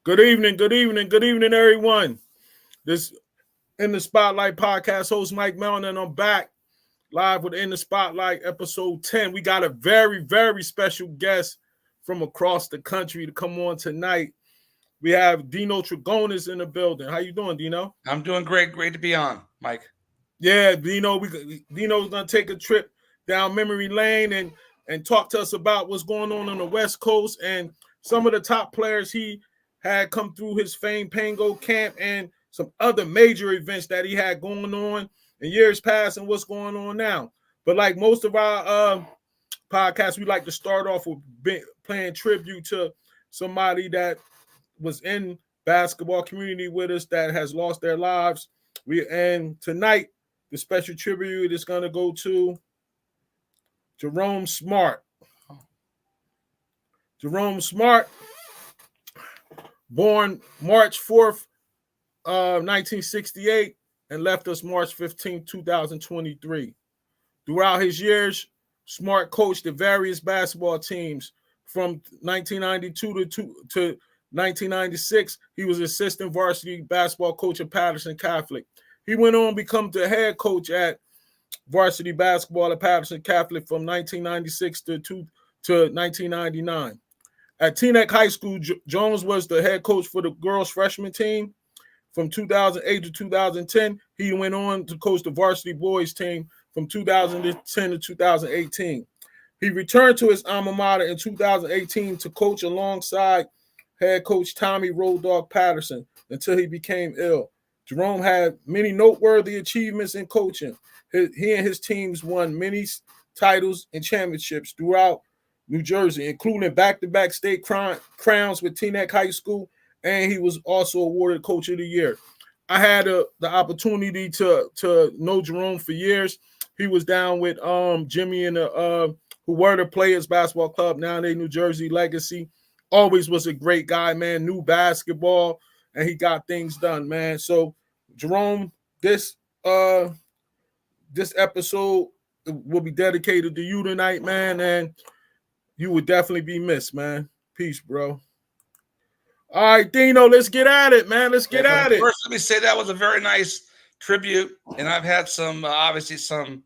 Good evening, everyone. This In the Spotlight podcast host Mike Mellon, and I'm back live with In the Spotlight episode 10. We got a very, very special guest from across the country to come on tonight. We have Dinos Trigonis in the building. How you doing, Dino? I'm doing great. Great to be on, Mike. Yeah, Dino's gonna take a trip down memory lane and talk to us about what's going on the West Coast and some of the top players he had come through his famed Pango camp and some other major events that he had going on in years past and what's going on now. But like most of our podcasts, we like to start off with playing tribute to somebody that was in basketball community with us that has lost their lives. And tonight the special tribute is going to go to Jerome Smart. Jerome Smart, born March 4th, 1968, and left us March 15th, 2023. Throughout his years, Smart coached the various basketball teams from 1992 to 1996. He was assistant varsity basketball coach at Patterson Catholic. He went on to become the head coach at varsity basketball at Patterson Catholic from 1996 to 1999. At Teaneck High School, Jones was the head coach for the girls' freshman team. From 2008 to 2010, he went on to coach the varsity boys team from 2010 to 2018. He returned to his alma mater in 2018 to coach alongside head coach Tommy Road Dog Patterson until he became ill. Jerome had many noteworthy achievements in coaching. He and his teams won many titles and championships throughout New Jersey, including back-to-back state crowns with Teaneck High School, and he was also awarded Coach of the Year. I had the opportunity to know Jerome for years. He was down with Jimmy and who were the Players Basketball Club, now they New Jersey Legacy. Always was a great guy, man. Knew basketball, and he got things done, man. So, Jerome, this episode will be dedicated to you tonight, man, and you would definitely be missed, man. Peace, bro. All right, Dino, let's get at it, man. Let's get at it. First, let me say that was a very nice tribute, and I've had some obviously some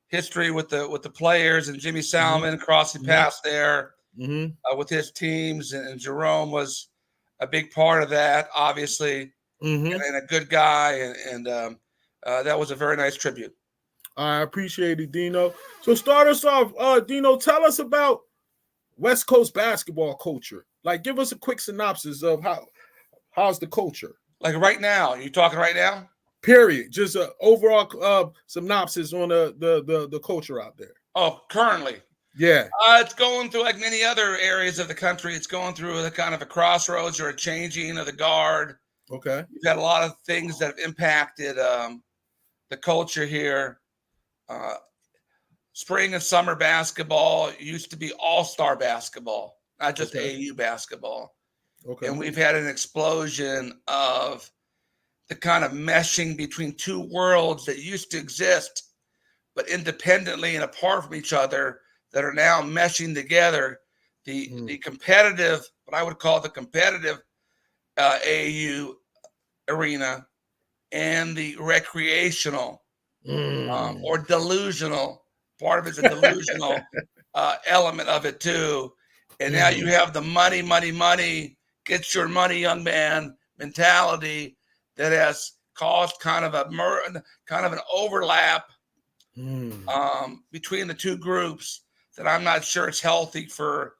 history with the players and Jimmy Salmon crossing paths there with his teams, and Jerome was a big part of that, obviously, and a good guy, and that was a very nice tribute. I appreciate it, Dino. So start us off, Dino. Tell us about West Coast basketball culture. Like, give us a quick synopsis of how's the culture. Like right now, are you talking right now? Period. Just an overall synopsis on the culture out there. Oh, currently. Yeah. It's going through, like many other areas of the country, it's going through a kind of a crossroads or a changing of the guard. Okay. You've got a lot of things that have impacted the culture here. Spring and summer basketball used to be all-star basketball, not just AAU basketball. Okay. And we've had an explosion of the kind of meshing between two worlds that used to exist, but independently and apart from each other, that are now meshing together. The competitive, what I would call the competitive AAU arena, and the recreational or delusional. Part of it's a delusional element of it too. And now you have the money, get your money, young man mentality that has caused kind of an overlap between the two groups that I'm not sure it's healthy for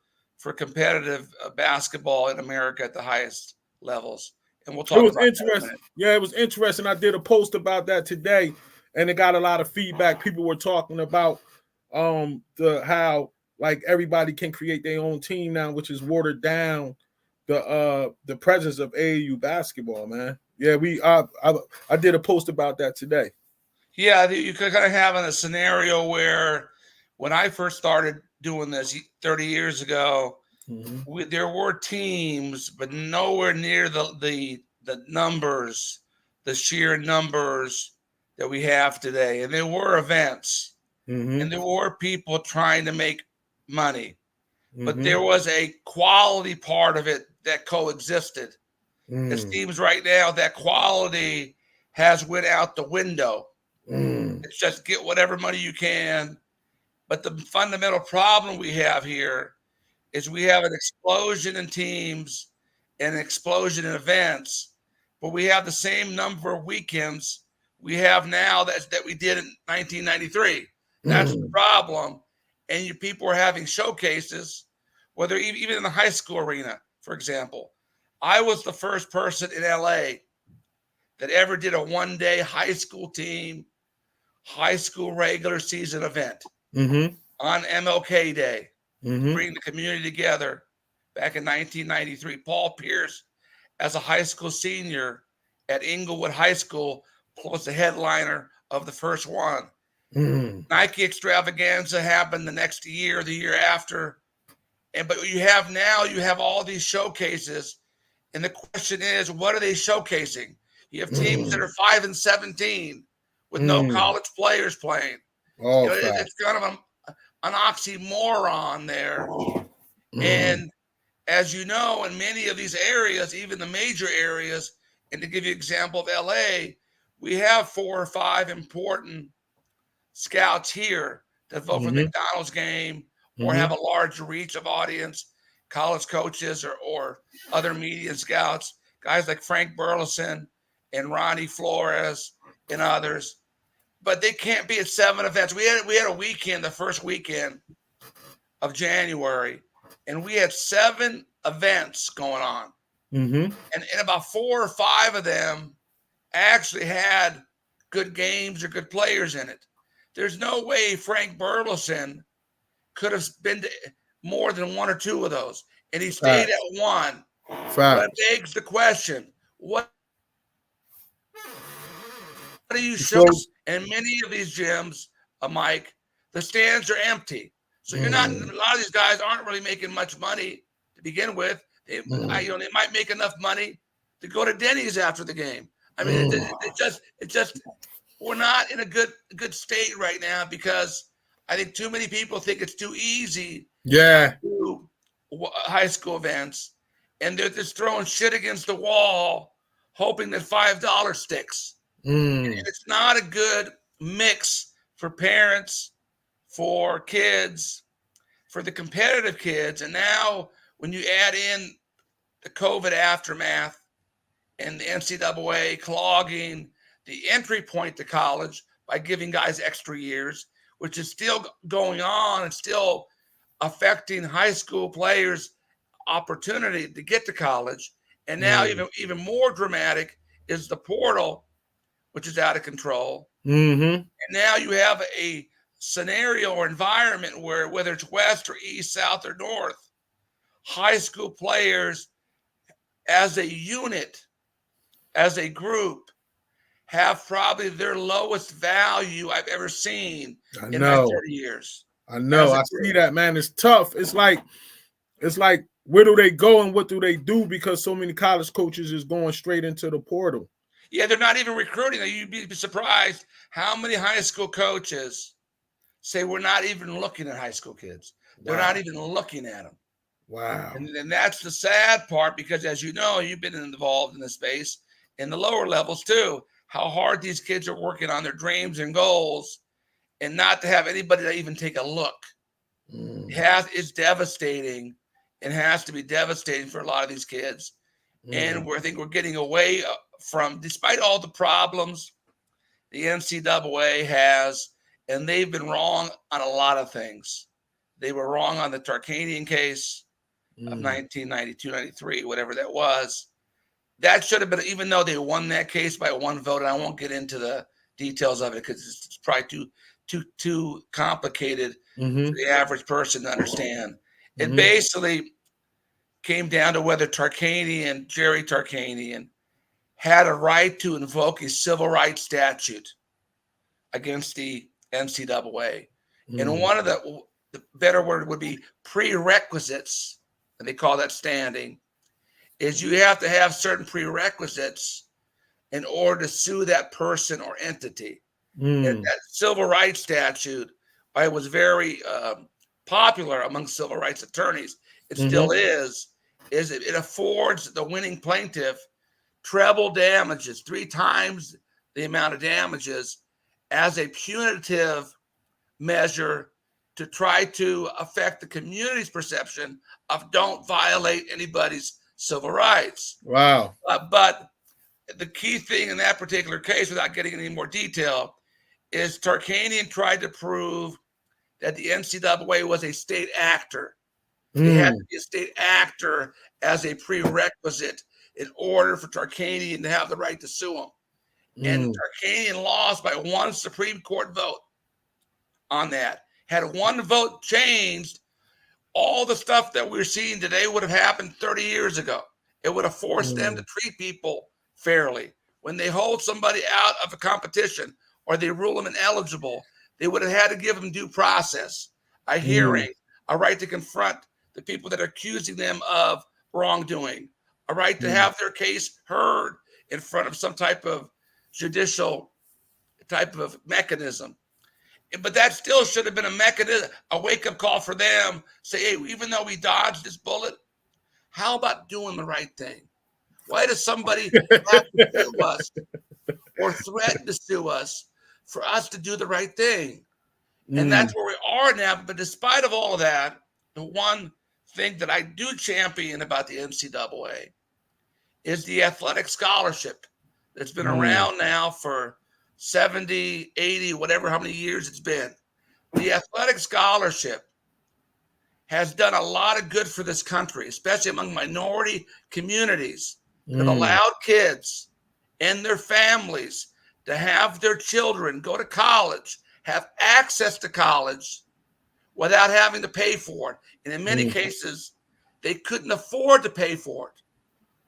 competitive basketball in America at the highest levels. And we'll talk about that. It was interesting. Yeah, it was interesting. I did a post about that today, and it got a lot of feedback. People were talking about how like everybody can create their own team now, which is watered down the presence of AAU basketball, man. Yeah, I did a post about that today. Yeah, you could kind of have a scenario where when I first started doing this 30 years ago, there were teams, but nowhere near the numbers, the sheer numbers that we have today. And there were events, and there were people trying to make money, but there was a quality part of it that coexisted. It seems right now that quality has went out the window. It's just get whatever money you can. But the fundamental problem we have here is we have an explosion in teams and an explosion in events, but we have the same number of weekends we have now that we did in 1993. That's the problem. And people are having showcases, whether even in the high school arena, for example. I was the first person in LA that ever did a one-day high school team, high school regular season event on MLK Day. Bring the community together back in 1993. Paul Pierce, as a high school senior at Inglewood High School, was the headliner of the first one. Nike Extravaganza happened the next year, the year after. But you have all these showcases. And the question is, what are they showcasing? You have teams that are 5 and 17 with no college players playing. It's kind of an oxymoron there. And as you know, in many of these areas, even the major areas, and to give you an example of LA, we have 4 or 5 important scouts here that vote for the McDonald's game or have a large reach of audience, college coaches or other media scouts, guys like Frank Burleson and Ronnie Flores and others. But they can't be at 7 events. We had a weekend, the first weekend of January, and we had 7 events going on. And about 4 or 5 of them actually had good games or good players in it. There's no way Frank Burleson could have been to more than 1 or 2 of those, and he stayed at 1. That begs the question: what do you show? And many of these gyms, Mike, the stands are empty. So you're not. A lot of these guys aren't really making much money to begin with. They might make enough money to go to Denny's after the game. I mean, it just we're not in a good state right now because I think too many people think it's too easy. To do high school events, and they're just throwing shit against the wall, hoping that $5 sticks. And it's not a good mix for parents, for kids, for the competitive kids. And now when you add in the COVID aftermath and the NCAA clogging the entry point to college by giving guys extra years, which is still going on and still affecting high school players' opportunity to get to college. And now even more dramatic is the portal, which is out of control. And now you have a scenario or environment where, whether it's west or east, south or north, high school players as a unit, as a group, have probably their lowest value I've ever seen in my 30 years. I know. I see that, man. It's tough. It's like, where do they go and what do they do? Because so many college coaches is going straight into the portal. Yeah, they're not even recruiting. You'd be surprised how many high school coaches say we're not even looking at high school kids. They're not even looking at them. Wow. And that's the sad part, because as you know, you've been involved in the space in the lower levels too, how hard these kids are working on their dreams and goals, and not to have anybody to even take a look. It's devastating, and has to be devastating for a lot of these kids. And I think we're getting away from, despite all the problems the NCAA has, and they've been wrong on a lot of things. They were wrong on the Tarkanian case of 1992, 93, whatever that was. That should have been, even though they won that case by 1 vote, and I won't get into the details of it because it's probably too complicated for the average person to understand. It basically came down to whether Jerry Tarkanian, had a right to invoke a civil rights statute against the NCAA. And one of the better word would be prerequisites, and they call that standing, is you have to have certain prerequisites in order to sue that person or entity. And that civil rights statute, it was very popular among civil rights attorneys. It still is it affords the winning plaintiff treble damages, 3 times the amount of damages, as a punitive measure to try to affect the community's perception of don't violate anybody's civil rights. Wow. But the key thing in that particular case, without getting any more detail, is Tarkanian tried to prove that the NCAA was a state actor. They had to be a state actor as a prerequisite in order for Tarkanian to have the right to sue him. And Tarkanian lost by 1 Supreme Court vote on that. Had 1 vote changed, all the stuff that we're seeing today would have happened 30 years ago. It would have forced them to treat people fairly. When they hold somebody out of a competition or they rule them ineligible, they would have had to give them due process, a hearing, a right to confront the people that are accusing them of wrongdoing, a right to have their case heard in front of some type of judicial type of mechanism. But that still should have been a mechanism, a wake-up call for them. Say, hey, even though we dodged this bullet, how about doing the right thing? Why does somebody have to sue us or threaten to sue us for us to do the right thing? And that's where we are now. But despite of all of that, the one thing that I do champion about the NCAA is the athletic scholarship that's been around now for 70, 80, whatever, how many years it's been. The athletic scholarship has done a lot of good for this country, especially among minority communities, that allowed kids and their families to have their children go to college, have access to college without having to pay for it. And in many cases, they couldn't afford to pay for it,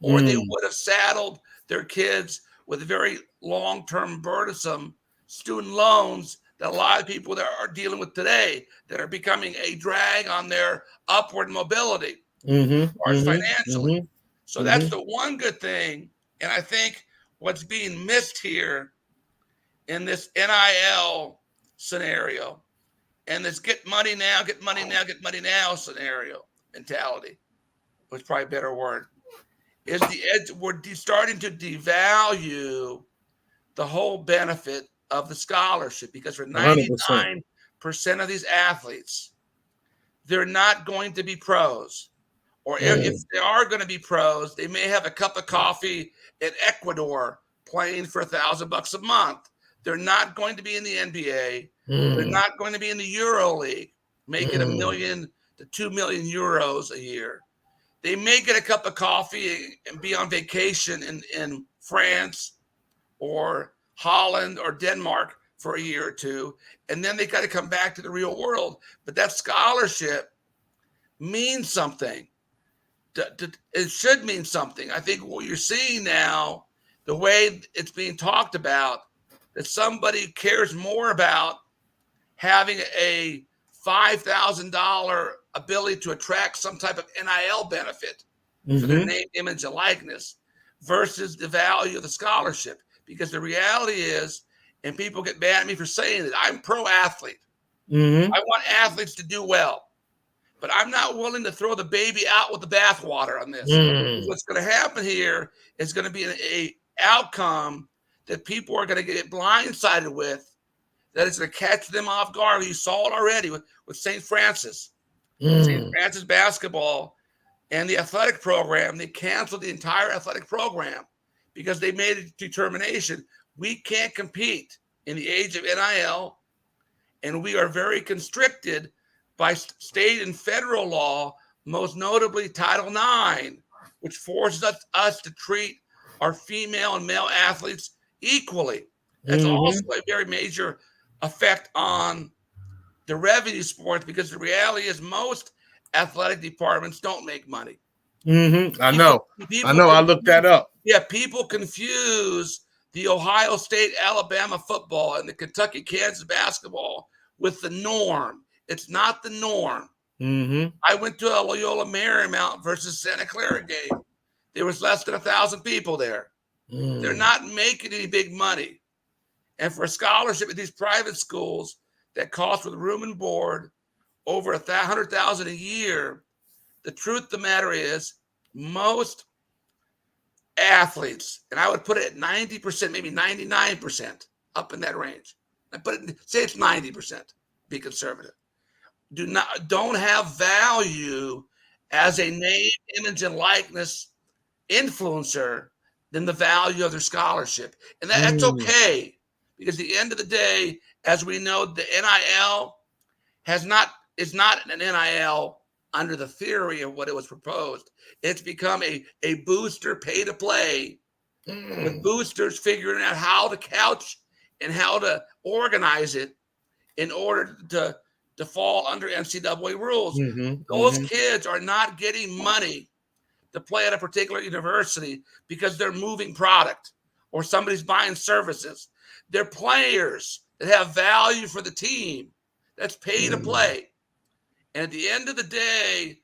or they would have saddled their kids with very long-term burdensome student loans that a lot of people that are dealing with today that are becoming a drag on their upward mobility or financially. So that's the one good thing. And I think what's being missed here in this NIL scenario and this get money now, get money now, get money now scenario mentality, which is probably a better word, is we're starting to devalue the whole benefit of the scholarship, because for 99% of these athletes, they're not going to be pros. Or if they are going to be pros, they may have a cup of coffee in Ecuador playing for $1,000 a month. They're not going to be in the NBA. They're not going to be in the Euro League, making $1 million to 2 million euros a year. They may get a cup of coffee and be on vacation in France or Holland or Denmark for a year or two, and then they got to come back to the real world. But that scholarship means something. It should mean something. I think what you're seeing now, the way it's being talked about, that somebody cares more about having a $5,000 ability to attract some type of NIL benefit for their name, image, and likeness versus the value of the scholarship. Because the reality is, and people get mad at me for saying that, I'm pro-athlete. I want athletes to do well. But I'm not willing to throw the baby out with the bathwater on this. What's going to happen here is going to be an outcome that people are going to get blindsided with, that is going to catch them off guard. You saw it already with St. Francis. St. Francis basketball and the athletic program, they canceled the entire athletic program because they made a determination. We can't compete in the age of NIL, and we are very constricted by state and federal law, most notably Title IX, which forces us to treat our female and male athletes equally. That's also a very major effect on the revenue sports, because the reality is most athletic departments don't make money. I know. I looked that up. Yeah, people confuse the Ohio State, Alabama football and the Kentucky, Kansas basketball with the norm. It's not the norm. I went to a Loyola Marymount versus Santa Clara game. There was less than 1,000 people there. They're not making any big money. And for a scholarship at these private schools that cost with room and board over $100,000 a year, the truth of the matter is most athletes, and I would put it at 90%, maybe 99%, up in that range. I put it, say it's 90%, be conservative. Don't have value as a name, image, and likeness influencer than the value of their scholarship. And that's okay, because at the end of the day, as we know, the NIL is not an NIL under the theory of what it was proposed. It's become a booster pay to play with boosters figuring out how to couch and how to organize it in order to fall under NCAA rules. Those kids are not getting money to play at a particular university because they're moving product or somebody's buying services. They're players that have value for the team. That's pay to play. And at the end of the day,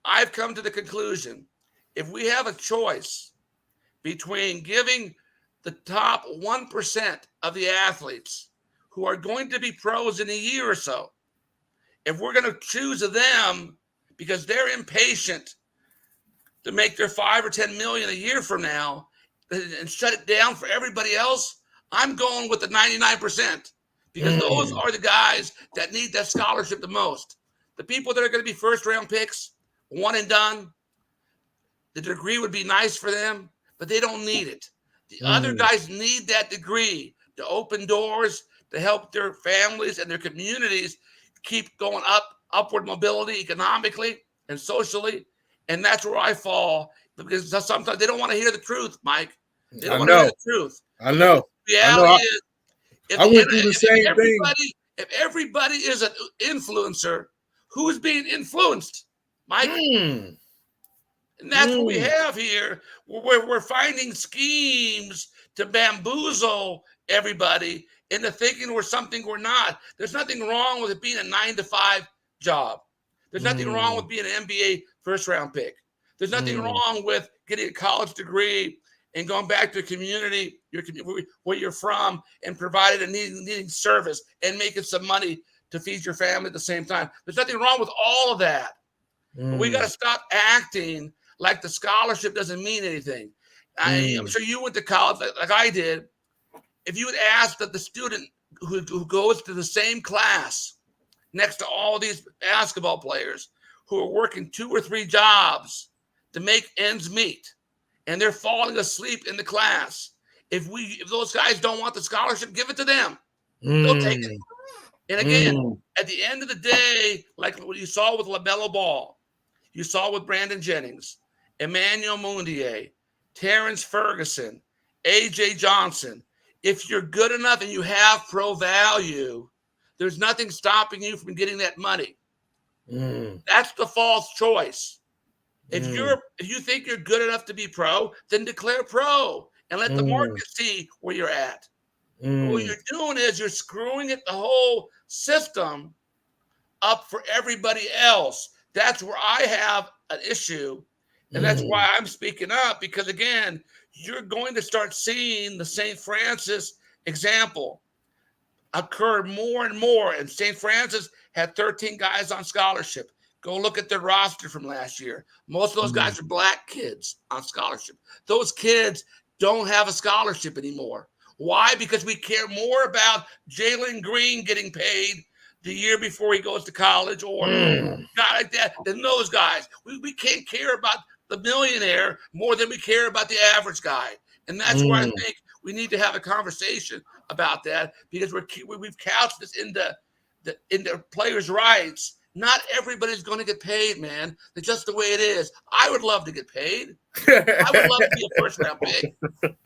I've come to the conclusion, if we have a choice between giving the top 1% of the athletes who are going to be pros in a year or so, if we're going to choose them because they're impatient to make their 5 or 10 million a year from now and shut it down for everybody else, I'm going with the 99%, because those are the guys that need that scholarship the most. The people that are going to be first round picks, one and done, the degree would be nice for them, but they don't need it. The other guys need that degree to open doors, to help their families and their communities keep going upward mobility economically and socially. And that's where I fall, because sometimes they don't want to hear the truth, Mike. They don't want to hear the truth. I know. The reality is, I went through the same thing. If everybody is an influencer, who's being influenced, Mike? And that's what we have here. We're finding schemes to bamboozle everybody into thinking we're something we're not. There's nothing wrong with it being a 9-to-5 job. There's nothing wrong with being an NBA first-round pick. There's nothing wrong with getting a college degree and going back to a community where you're from and providing a needing service and making some money to feed your family at the same time. There's nothing wrong with all of that. But we got to stop acting like the scholarship doesn't mean anything. I'm sure you went to college like I did. If you would ask that the student who goes to the same class next to all these basketball players who are working 2 or 3 jobs to make ends meet, and they're falling asleep in the class, if those guys don't want the scholarship, give it to them. They'll take it. And again, at the end of the day, like what you saw with LaMelo Ball, you saw with Brandon Jennings, Emmanuel Mudiay, Terrence Ferguson, AJ Johnson, if you're good enough and you have pro value, there's nothing stopping you from getting that money. That's the false choice. If you think you're good enough to be pro, then declare pro and let the market see where you're at. What you're doing is you're screwing the whole system up for everybody else. That's where I have an issue, and that's why I'm speaking up, because, again, you're going to start seeing the St. Francis example occur more and more. And St. Francis had 13 guys on scholarship. Go look at their roster from last year. Most of those guys are black kids on scholarship. Those kids don't have a scholarship anymore. Why? Because we care more about Jalen Green getting paid the year before he goes to college or a guy like that than those guys. We can't care about the millionaire more than we care about the average guy. And that's where I think we need to have a conversation about that, because we've couched this into players' rights. Not everybody's going to get paid, man. It's just the way it is. I would love to get paid. I would love to be a first-round pick.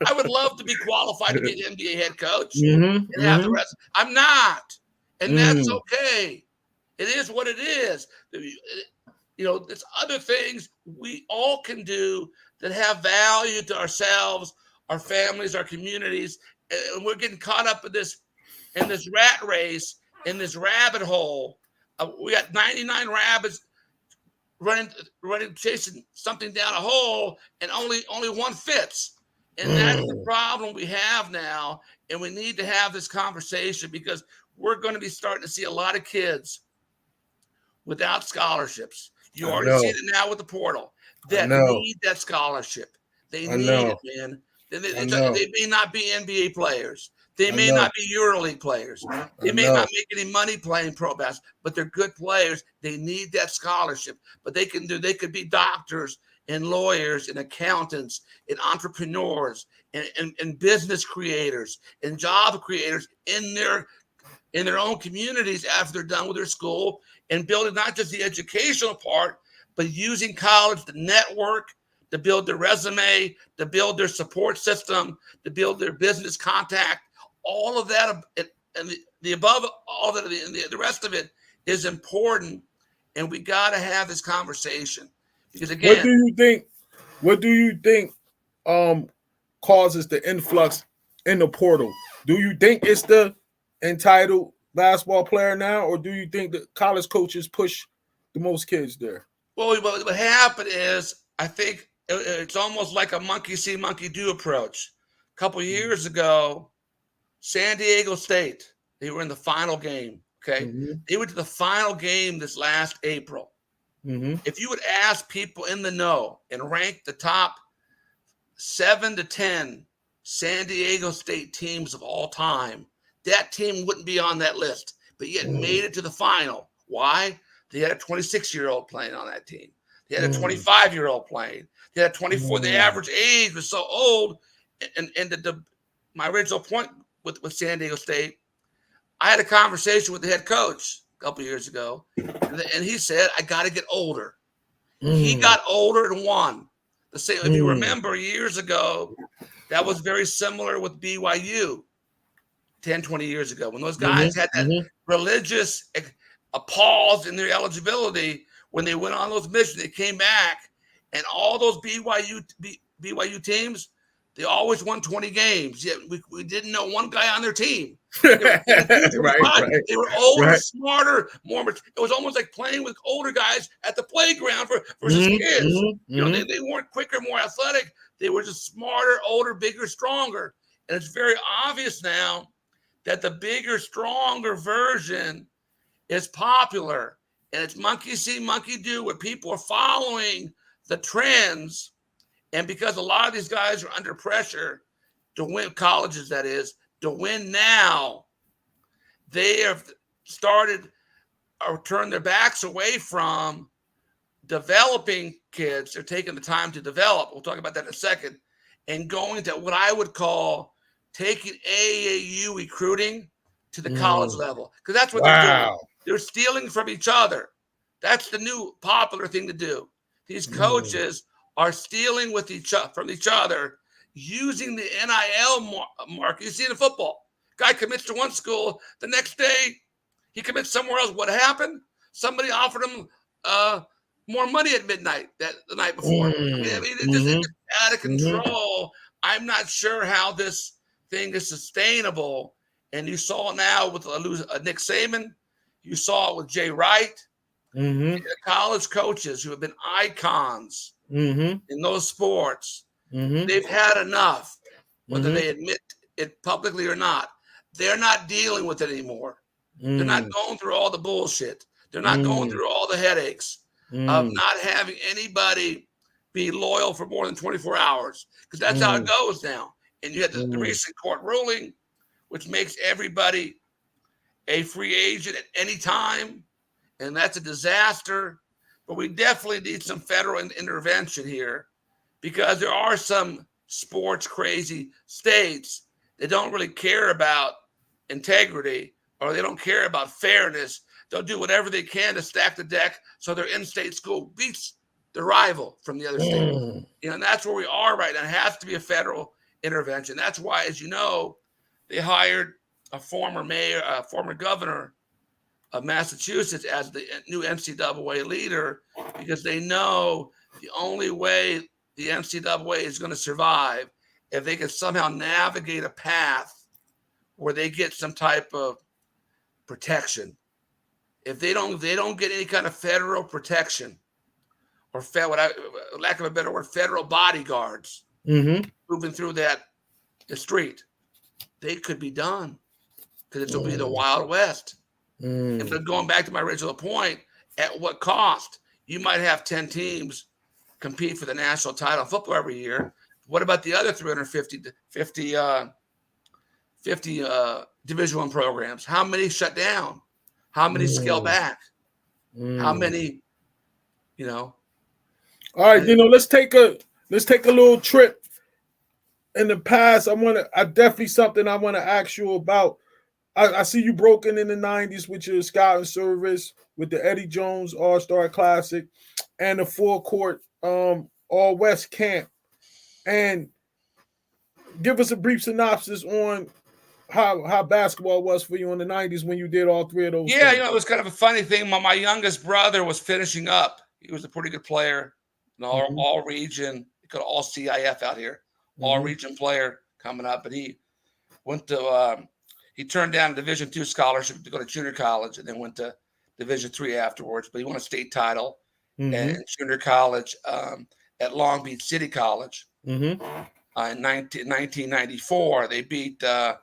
I would love to be qualified to be an NBA head coach and have the rest. I'm not, and that's okay. It is what it is. You know, there's other things we all can do that have value to ourselves, our families, our communities, and we're getting caught up in this rat race, in this rabbit hole. We got 99 rabbits running, chasing something down a hole, and only one fits. And that's the problem we have now. And we need to have this conversation, because we're going to be starting to see a lot of kids without scholarships. You already see it now with the portal that need that scholarship. They I need it, know. man. I know. They may not be NBA players. They I may know. not be EuroLeague players. They I may not know. make any money playing pro basketball, but they're good players. They need that scholarship. But they could be doctors and lawyers and accountants and entrepreneurs and business creators and job creators in their own communities after they're done with their school, and building not just the educational part, but using college to network, to build their resume, to build their support system, to build their business contact. All of that and the above, all that, the rest of it is important, and we got to have this conversation because What again, do you think? What do you think causes the influx in the portal? Do you think it's the entitled basketball player now, or do you think that college coaches push the most kids there? well, what happened is I think it's almost like a monkey see, monkey do approach. A couple years ago, San Diego State, they were in the final game. Okay. Mm-hmm. They went to the final game this last April. Mm-hmm. If you would ask people in the know and rank the top 7 to 10 San Diego State teams of all time, that team wouldn't be on that list, but yet made it to the final. Why? They had a 26-year-old playing on that team. They had a 25-year-old playing. They had a 24. The average age was so old. And my original point with San Diego State, I had a conversation with the head coach a couple years ago, and he said, I got to get older. He got older and won. The same, if you remember years ago, that was very similar with BYU 10, 20 years ago when those guys had that religious pause in their eligibility when they went on those missions. They came back, and all those BYU teams, they always won 20 games. Yet we didn't know one guy on their team. They were older, smarter, more. It was almost like playing with older guys at the playground versus kids. You know, they weren't quicker, more athletic. They were just smarter, older, bigger, stronger. And it's very obvious now that the bigger, stronger version is popular. And it's monkey see, monkey do, where people are following the trends. And because a lot of these guys are under pressure to win, colleges that is, to win now, they have started or turned their backs away from developing kids. They're taking the time to develop. We'll talk about that in a second. And going to what I would call taking AAU recruiting to the college level. Because that's what they're doing. They're stealing from each other. That's the new popular thing to do. These coaches are stealing from each other using the NIL market. You see it in football. Guy commits to one school. The next day, he commits somewhere else. What happened? Somebody offered him more money at midnight the night before. I mean, it's just out of control. I'm not sure how this thing is sustainable. And you saw it now with Nick Saban. You saw it with Jay Wright. The college coaches who have been icons in those sports. They've had enough, whether they admit it publicly or not. They're not dealing with it anymore. They're not going through all the bullshit. They're not going through all the headaches of not having anybody be loyal for more than 24 hours, because that's how it goes now. And you had the recent court ruling, which makes everybody a free agent at any time, and that's a disaster. But we definitely need some federal intervention here, because there are some sports crazy states that don't really care about integrity, or they don't care about fairness. They'll do whatever they can to stack the deck so their in-state school beats the rival from the other state. You know, and that's where we are right now. It has to be a federal intervention. That's why, as you know, they hired a former mayor, a former governor of Massachusetts as the new NCAA leader, because they know the only way the NCAA is going to survive if they can somehow navigate a path where they get some type of protection. If they don't get any kind of federal protection, or lack of a better word, federal bodyguards moving through the street, they could be done, because it will be the Wild West. And going back to my original point, at what cost? You might have 10 teams compete for the national title in football every year. What about the other 350 Division I programs? How many shut down? How many scale back? How many, you know? All right, let's take a little trip in the past. I definitely something I want to ask you about. I see you broken in the 90s with your scouting service with the Eddie Jones All-Star Classic and the full court All West camp. And give us a brief synopsis on how basketball was for you in the 90s when you did all three of those Yeah, things. it was kind of a funny thing. My youngest brother was finishing up. He was a pretty good player, all region. They call it all CIF out here, all region player coming up. But he went to he turned down a Division II scholarship to go to junior college, and then went to Division III afterwards. But he won a state title in junior college at Long Beach City College. In 1994, they beat a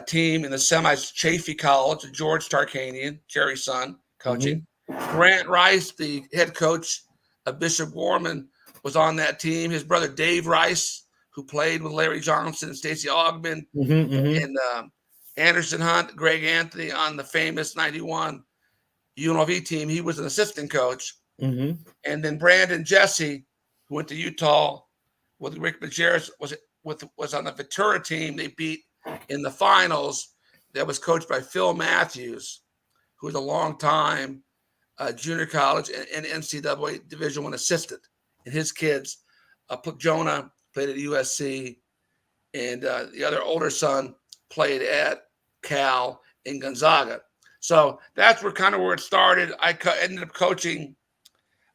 team in the semis, Chaffey College, George Tarkanian, Jerry's son, coaching. Grant Rice, the head coach of Bishop Gorman, was on that team. His brother Dave Rice, who played with Larry Johnson and Stacey Augman, and Anderson Hunt, Greg Anthony on the famous 91 UNLV team. He was an assistant coach. And then Brandon Jesse, who went to Utah with Rick Majerus, was on the Ventura team. They beat in the finals. That was coached by Phil Matthews, who was a long-time junior college and NCAA Division I assistant. And his kids, Jonah played at USC, and the other older son played at Cal in Gonzaga. So that's where it started. I ended up coaching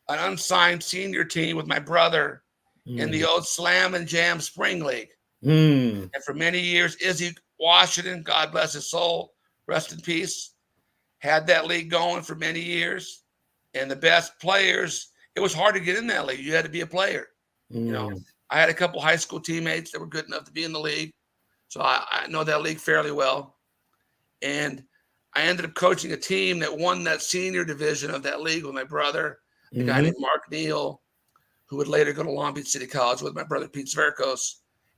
an unsigned senior team with my brother in the old Slam and Jam Spring League. And for many years, Izzy Washington, God bless his soul, rest in peace, had that league going for many years. And the best players, it was hard to get in that league. You had to be a player. I had a couple high school teammates that were good enough to be in the league. So I know that league fairly well. And I ended up coaching a team that won that senior division of that league with my brother, a guy named Mark Neal, who would later go to Long Beach City College with my brother Pete Zverkos.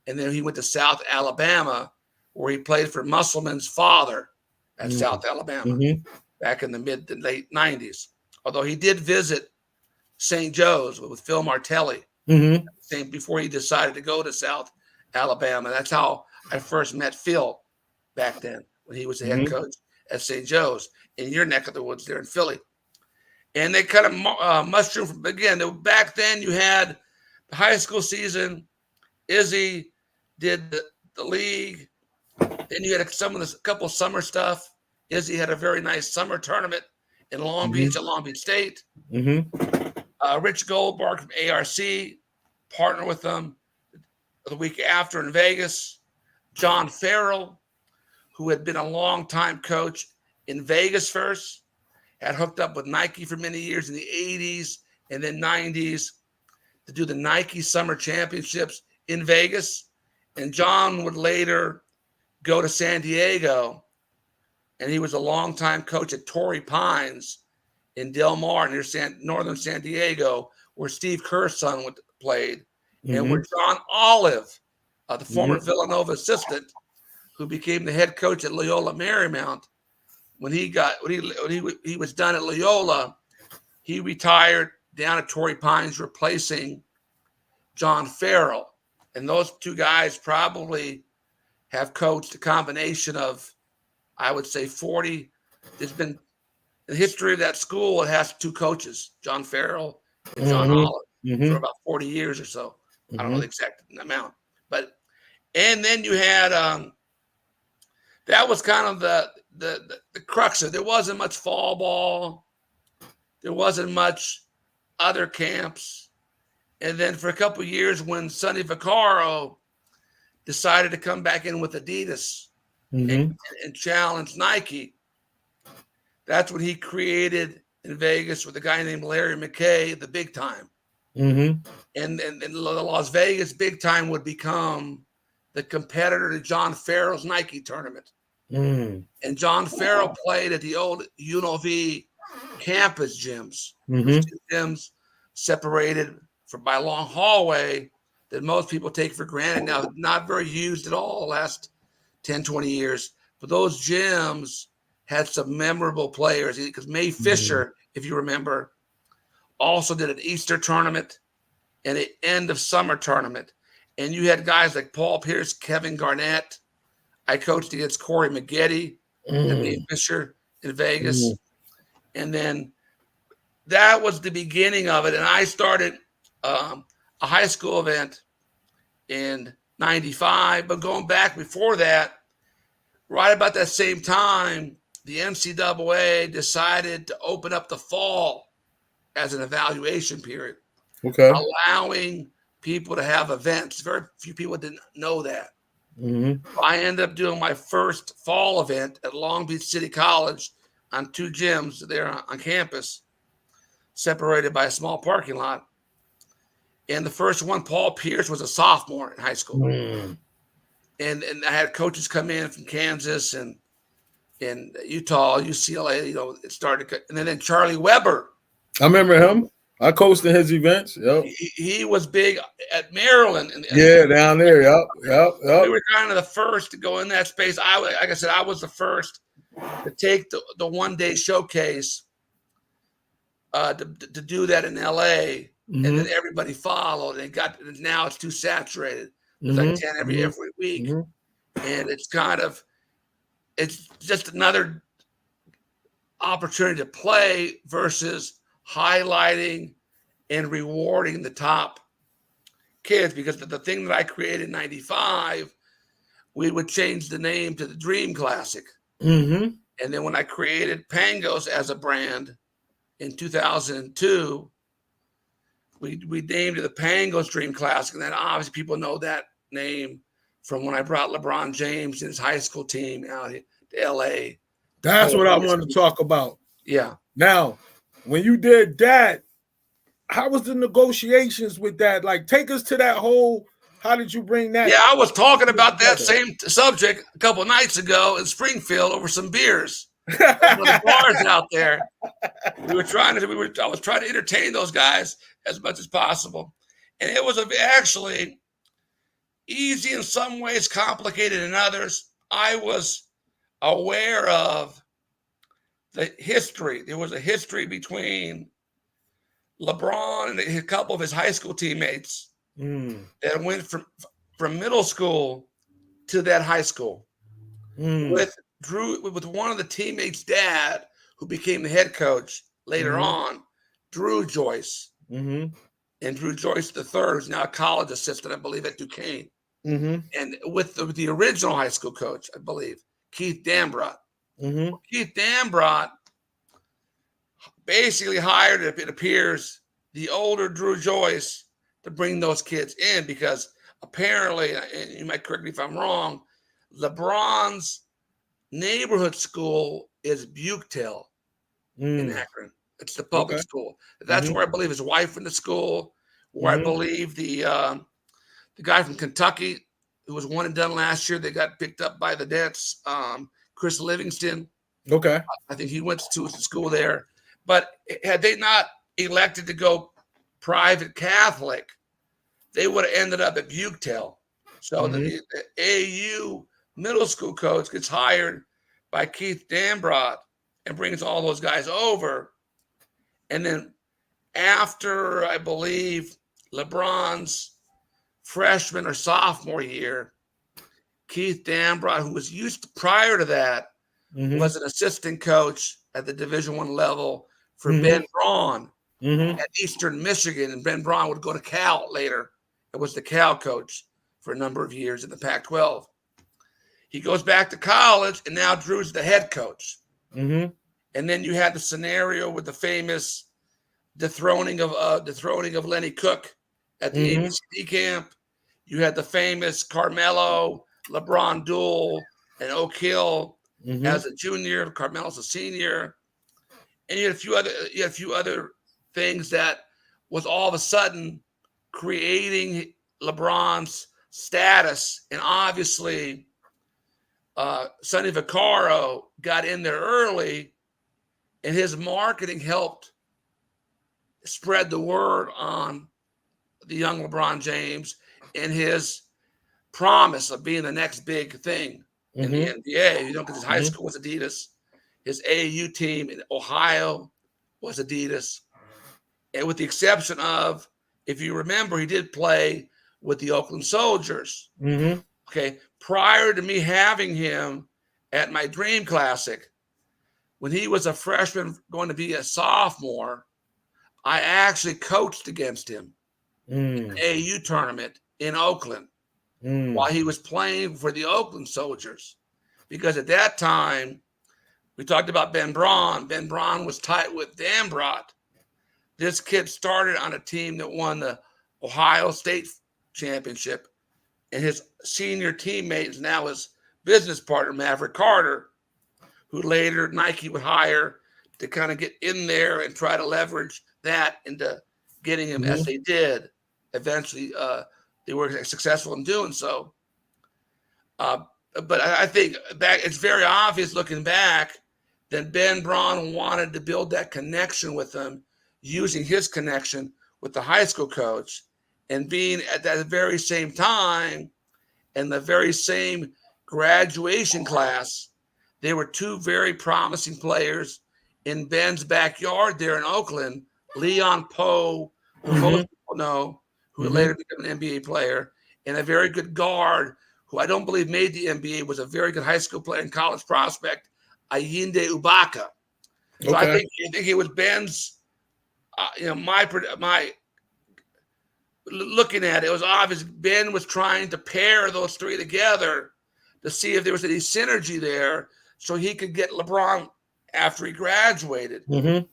And then he went to South Alabama, where he played for Musselman's father at South Alabama back in the mid to late 90s. Although he did visit St. Joe's with Phil Martelli before he decided to go to South Alabama. That's how I first met Phil back then, when he was the head coach at St. Joe's in your neck of the woods there in Philly. And they kind of mushroomed from, again, back then you had the high school season. Izzy did the league. Then you had a couple summer stuff. Izzy had a very nice summer tournament in Long Beach at Long Beach State. Rich Goldberg from ARC partnered with them the week after in Vegas. John Farrell, who had been a longtime coach in Vegas first, had hooked up with Nike for many years in the 80s and then 90s to do the Nike Summer Championships in Vegas. And John would later go to San Diego, and he was a longtime coach at Torrey Pines in Del Mar near northern San Diego, where Steve Kerr's son played, and where John Olive, the former Villanova assistant, who became the head coach at Loyola Marymount, when he was done at Loyola, he retired down at Torrey Pines, replacing John Farrell. And those two guys probably have coached a combination of, I would say, 40. There's been, in the history of that school, it has two coaches, John Farrell and John Olive, for about 40 years or so. I don't know the exact amount. And then you had, that was kind of the crux of it. There wasn't much fall ball. There wasn't much other camps. And then for a couple of years, when Sonny Vaccaro decided to come back in with Adidas and challenge Nike, that's when he created in Vegas with a guy named Larry McKay, the Big Time. And the Las Vegas Big Time would become the competitor to John Farrell's Nike tournament. And John Farrell played at the old UNLV campus gyms. Those two gyms separated by a long hallway that most people take for granted now, not very used at all last 10, 20 years. But those gyms had some memorable players because May Fisher, if you remember, also did an Easter tournament and an end of summer tournament. And you had guys like Paul Pierce, Kevin Garnett. I coached against Corey Maggette and May Fisher in Vegas. And then that was the beginning of it. And I started a high school event in 95. But going back before that, right about that same time, the NCAA decided to open up the fall as an evaluation period. Okay. Allowing people to have events. Very few people didn't know that. I ended up doing my first fall event at Long Beach City College on 2 gyms there on campus, separated by a small parking lot. And the first one, Paul Pierce, was a sophomore in high school. And I had coaches come in from Kansas and Utah, UCLA, it started. And then Charlie Weber. I remember him. I coached in his events. Yep. He was big at Maryland. Down there. Yep. We were kind of the first to go in that space. Like I said, I was the first to take the one-day showcase to do that in LA. And then everybody followed. And now it's too saturated. There's like 10 every week. And it's just another opportunity to play versus highlighting and rewarding the top kids. Because the thing that I created in 95, we would change the name to the Dream Classic. And then when I created Pangos as a brand in 2002, we named it the Pangos Dream Classic. And then obviously people know that name from when I brought LeBron James and his high school team out to LA. That's what I wanted to talk about. Yeah. Now, when you did that, how was the negotiations with that? Like, take us to that whole, how did you bring that? Yeah, I was talking about that same subject a couple of nights ago in Springfield over some beers. One of the bars out there. I was trying to entertain those guys as much as possible. And it was actually easy in some ways, complicated in others. I was aware of the history. There was a history between LeBron and a couple of his high school teammates that went from middle school to that high school with one of the teammates' dad, who became the head coach later on, Drew Joyce. And Drew Joyce III, who's now a college assistant, I believe, at Duquesne. And with the original high school coach, I believe, Keith Dambrot. Keith Dambrot basically hired, it appears, the older Drew Joyce to bring those kids in because apparently, and you might correct me if I'm wrong, LeBron's neighborhood school is Buchtel in Akron. It's the public school. That's where I believe his wife went to school, where I believe the guy from Kentucky who was one and done last year, they got picked up by the Nets, Chris Livingston. Okay. I think he went to school there. But had they not elected to go private Catholic, they would have ended up at Buchtel. So the AU middle school coach gets hired by Keith Dambrot and brings all those guys over. And then after, I believe, LeBron's freshman or sophomore year, Keith Dambrot, who was used prior to that, was an assistant coach at the Division I level for Ben Braun at Eastern Michigan. And Ben Braun would go to Cal later. It was the Cal coach for a number of years in the Pac-12. He goes back to college, and now Drew's the head coach. And then you had the scenario with the famous dethroning of Lenny Cook at the ABCD camp. You had the famous Carmelo LeBron duel and Oak Hill as a junior, Carmelo's a senior, and you had a few other things that was all of a sudden creating LeBron's status, and obviously Sonny Vaccaro got in there early, and his marketing helped spread the word on the young LeBron James. in his promise of being the next big thing in the NBA, because his high school was Adidas. His AAU team in Ohio was Adidas. And with the exception of, if you remember, he did play with the Oakland Soldiers. Okay. Prior to me having him at my Dream Classic, when he was a freshman going to be a sophomore, I actually coached against him in the AAU tournament in Oakland while he was playing for the Oakland Soldiers. Because at that time, we talked about Ben Braun. Ben Braun was tight with Dambrot. This kid started on a team that won the Ohio State championship, and his senior teammate is now his business partner, Maverick Carter, who later Nike would hire to kind of get in there and try to leverage that into getting him, as they did. Eventually, they were successful in doing so. But I think it's very obvious looking back that Ben Braun wanted to build that connection with him, using his connection with the high school coach, and being at that very same time in the very same graduation class. They were two very promising players in Ben's backyard there in Oakland. Leon Poe, who most people know, who would later became an NBA player, and a very good guard who I don't believe made the NBA, was a very good high school player and college prospect, Ayinde Ubaka. So I think it was Ben's, my looking at it was obvious Ben was trying to pair those three together to see if there was any synergy there so he could get LeBron after he graduated.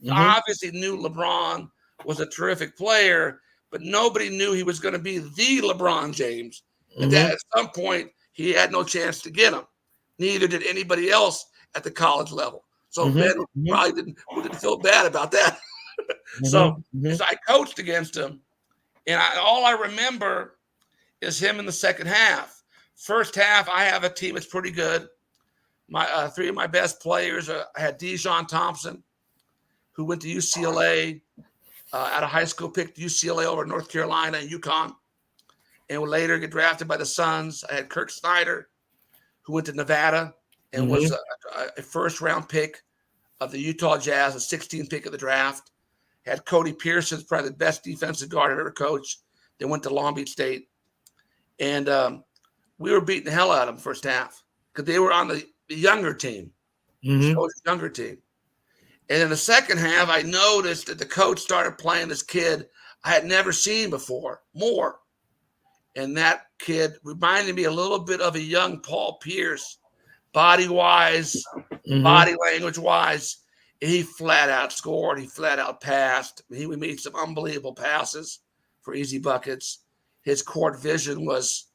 Obviously knew LeBron was a terrific player, but nobody knew he was going to be the LeBron James. And that at some point, he had no chance to get him. Neither did anybody else at the college level. So Ben probably didn't feel bad about that. So I coached against him. And all I remember is him in the second half. First half, I have a team that's pretty good. My three of my best players, I had Dijon Thompson, who went to UCLA, out of high school, picked UCLA over North Carolina and UConn, and would later get drafted by the Suns. I had Kirk Snyder, who went to Nevada and was a first-round pick of the Utah Jazz, a 16th pick of the draft. Had Cody Pearson, probably the best defensive guard I've ever coached. They went to Long Beach State. And we were beating the hell out of them first half because they were on the younger team, younger team. And in the second half, I noticed that the coach started playing this kid I had never seen before, Moore. And that kid reminded me a little bit of a young Paul Pierce, body-wise, body language-wise. He flat out scored. He flat out passed. He made some unbelievable passes for easy buckets. His court vision was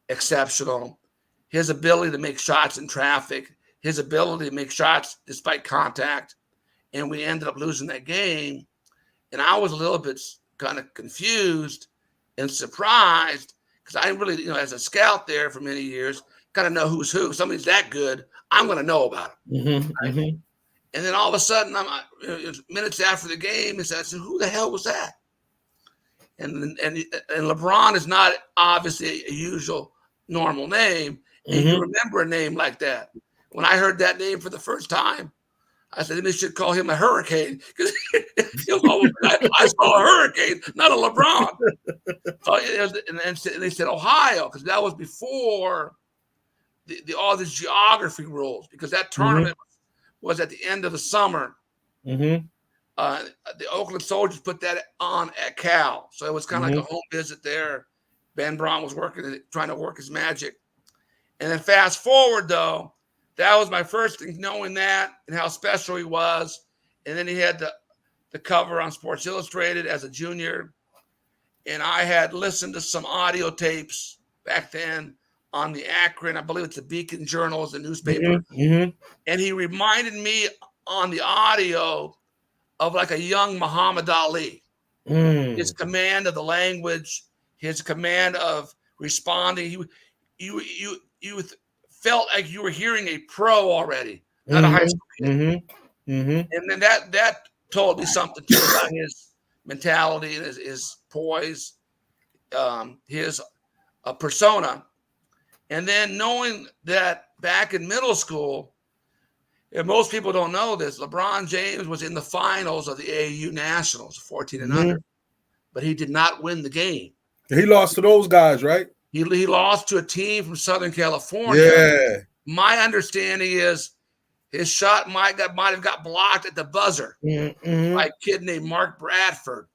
exceptional. His ability to make shots in traffic, his ability to make shots despite contact. And we ended up losing that game. And I was a little bit kind of confused and surprised because I really, as a scout there for many years, kind of know who's who. If somebody's that good, I'm going to know about him. Right? And then all of a sudden, minutes after the game, I said, who the hell was that? And LeBron is not obviously a usual normal name. And you remember a name like that. When I heard that name for the first time, I said, they should call him a hurricane because I saw a hurricane, not a LeBron. So and they said Ohio because that was before all these geography rules because that tournament was at the end of the summer. The Oakland Soldiers put that on at Cal. So it was kind of like a home visit there. Ben Braun was trying to work his magic. And then fast forward, though, that was my first thing, knowing that and how special he was. And then he had the cover on Sports Illustrated as a junior. And I had listened to some audio tapes back then on the Akron, I believe it's the Beacon Journal, the newspaper. And he reminded me on the audio of like a young Muhammad Ali. His command of the language, his command of responding. You felt like you were hearing a pro already, not a high school kid. And then that told me something too about his mentality and his poise, his persona. And then knowing that back in middle school, and most people don't know this, LeBron James was in the finals of the AAU Nationals, 14 and under, but he did not win the game. He lost to those guys, right? He lost to a team from Southern California. Yeah. My understanding is his shot might have got blocked at the buzzer by a kid named Mark Bradford,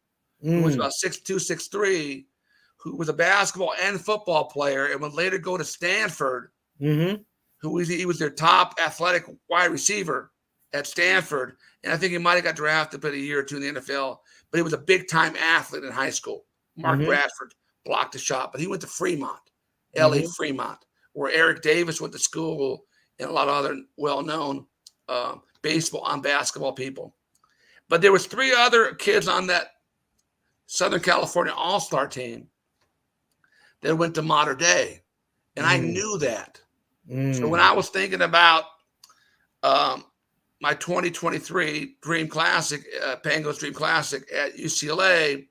who was about 6'2", 6'3", who was a basketball and football player and would later go to Stanford, he was their top athletic wide receiver at Stanford. And I think he might have got drafted but a year or two in the NFL, but he was a big-time athlete in high school. Mark Bradford blocked a shot, but he went to Fremont, L.A. Fremont, where Eric Davis went to school and a lot of other well-known baseball and basketball people. But there was 3 other kids on that Southern California All-Star team that went to Modern Day, and I knew that. So when I was thinking about my 2023 Dream Classic, PANGOS Dream Classic at UCLA,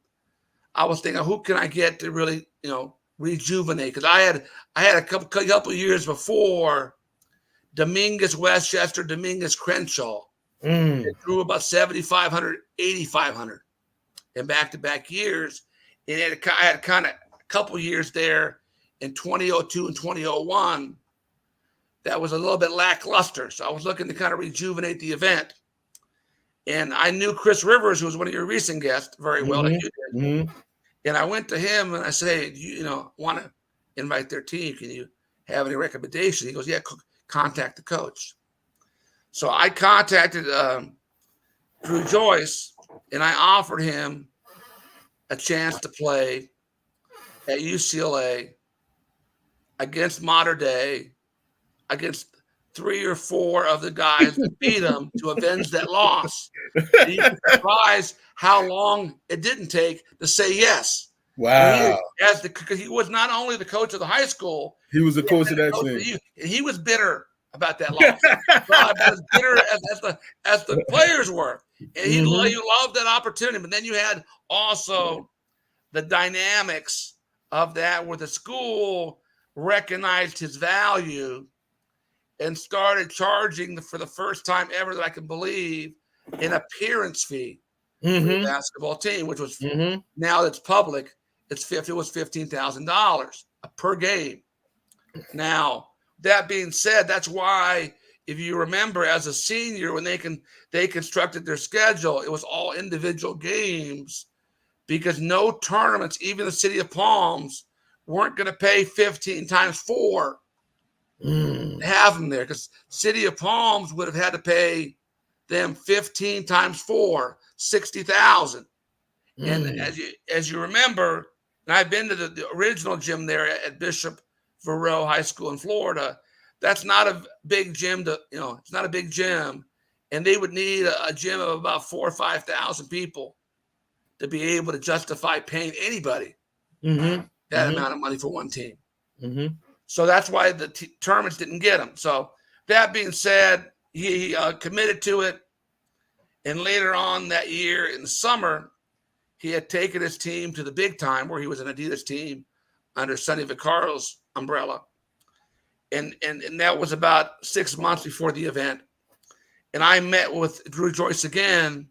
I was thinking, who can I get to really, rejuvenate? Because I had a couple of years before Dominguez Westchester, Dominguez Crenshaw. It threw about 7,500, 8,500 in back-to-back years. And I had kind of a couple years there in 2002 and 2001 that was a little bit lackluster. So I was looking to kind of rejuvenate the event. And I knew Chris Rivers, who was one of your recent guests, very well, like you did. And I went to him and I said, hey, do you want to invite their team? Can you have any recommendations? He goes, yeah, contact the coach. So I contacted Drew Joyce, and I offered him a chance to play at UCLA against Modern Day, against 3 or 4 of the guys that beat him to avenge that loss. And you can surprise how long it didn't take to say yes. Wow. Because he was not only the coach of the high school, he was the coach of that team. He was bitter about that loss. About as bitter as the players were. And he loved that opportunity. But then you had also the dynamics of that where the school recognized his value and started charging for the first time ever that I can believe an appearance fee for the basketball team, which was now that's public. It was $15,000 per game. Now, that being said, that's why, if you remember, as a senior, when they constructed their schedule, it was all individual games because no tournaments, even the City of Palms, weren't going to pay 15 times 4 to have them there, because City of Palms would have had to pay them 15 times 4, 60,000. And as you remember, and I've been to the original gym there at Bishop Verreau High School in Florida. That's not a big gym it's not a big gym, and they would need a gym of about 4,000 or 5,000 people to be able to justify paying anybody that amount of money for one team. So that's why the tournaments didn't get him. So that being said, he committed to it. And later on that year in the summer, he had taken his team to the big time where he was an Adidas team under Sonny Vaccaro's umbrella. And that was about 6 months before the event. And I met with Drew Joyce again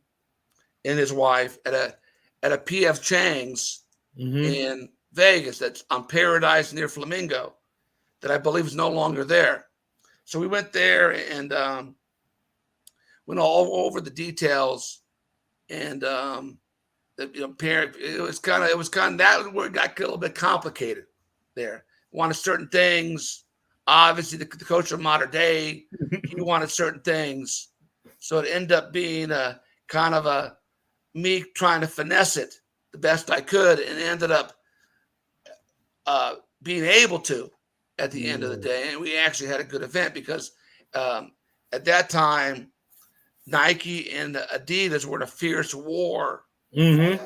and his wife at a P.F. Chang's in Vegas, that's on Paradise near Flamingo, that I believe is no longer there. So we went there and went all over the details, and it was kind of that where it got a little bit complicated there. Wanted certain things. Obviously, the coach of Modern Day, he wanted certain things. So it ended up being a kind of me trying to finesse it the best I could, and ended up being able to at the end of the day. And we actually had a good event because at that time, Nike and Adidas were in a fierce war. Nike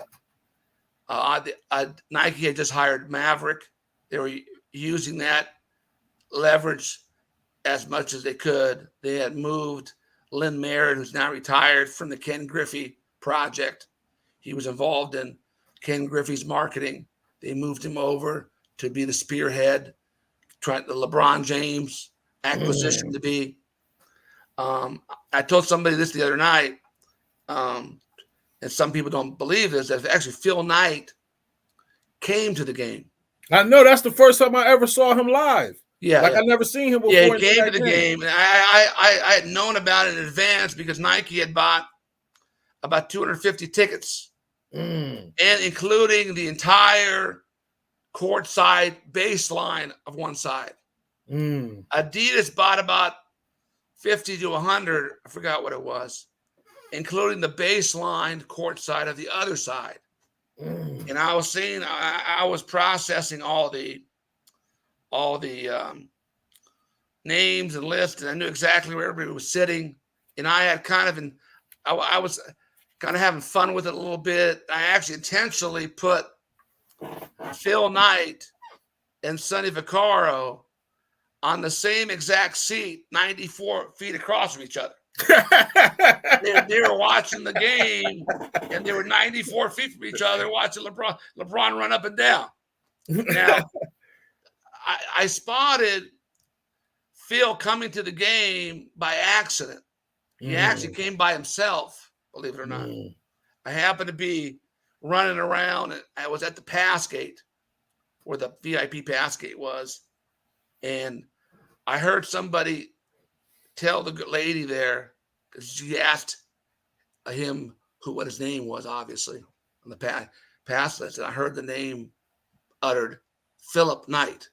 had just hired Maverick. They were using that leverage as much as they could. They had moved Lynn Merritt, who's now retired, from the Ken Griffey project. He was involved in Ken Griffey's marketing. They moved him over to be the spearhead, trying the LeBron James acquisition to be. I told somebody this the other night, and some people don't believe this, that actually Phil Knight came to the game. I know that's the first time I ever saw him live. Yeah, I never seen him before. Yeah, he came to the game, and I had known about it in advance because Nike had bought about 250 tickets, and including the entire courtside baseline of one side. Adidas bought about 50 to 100, I forgot what it was, including the baseline courtside of the other side. And I was seeing, I was processing all the names and lists, and I knew exactly where everybody was sitting. And I had I was kind of having fun with it a little bit. I actually intentionally put Phil Knight and Sonny Vaccaro on the same exact seat, 94 feet across from each other. they were watching the game, and they were 94 feet from each other watching LeBron run up and down. Now, I spotted Phil coming to the game by accident. He actually came by himself, believe it or not. I happened to be running around, and I was at the pass gate where the VIP pass gate was, and I heard somebody tell the lady there, because she asked him what his name was, obviously, on the pass list, and I heard the name uttered, Philip Knight.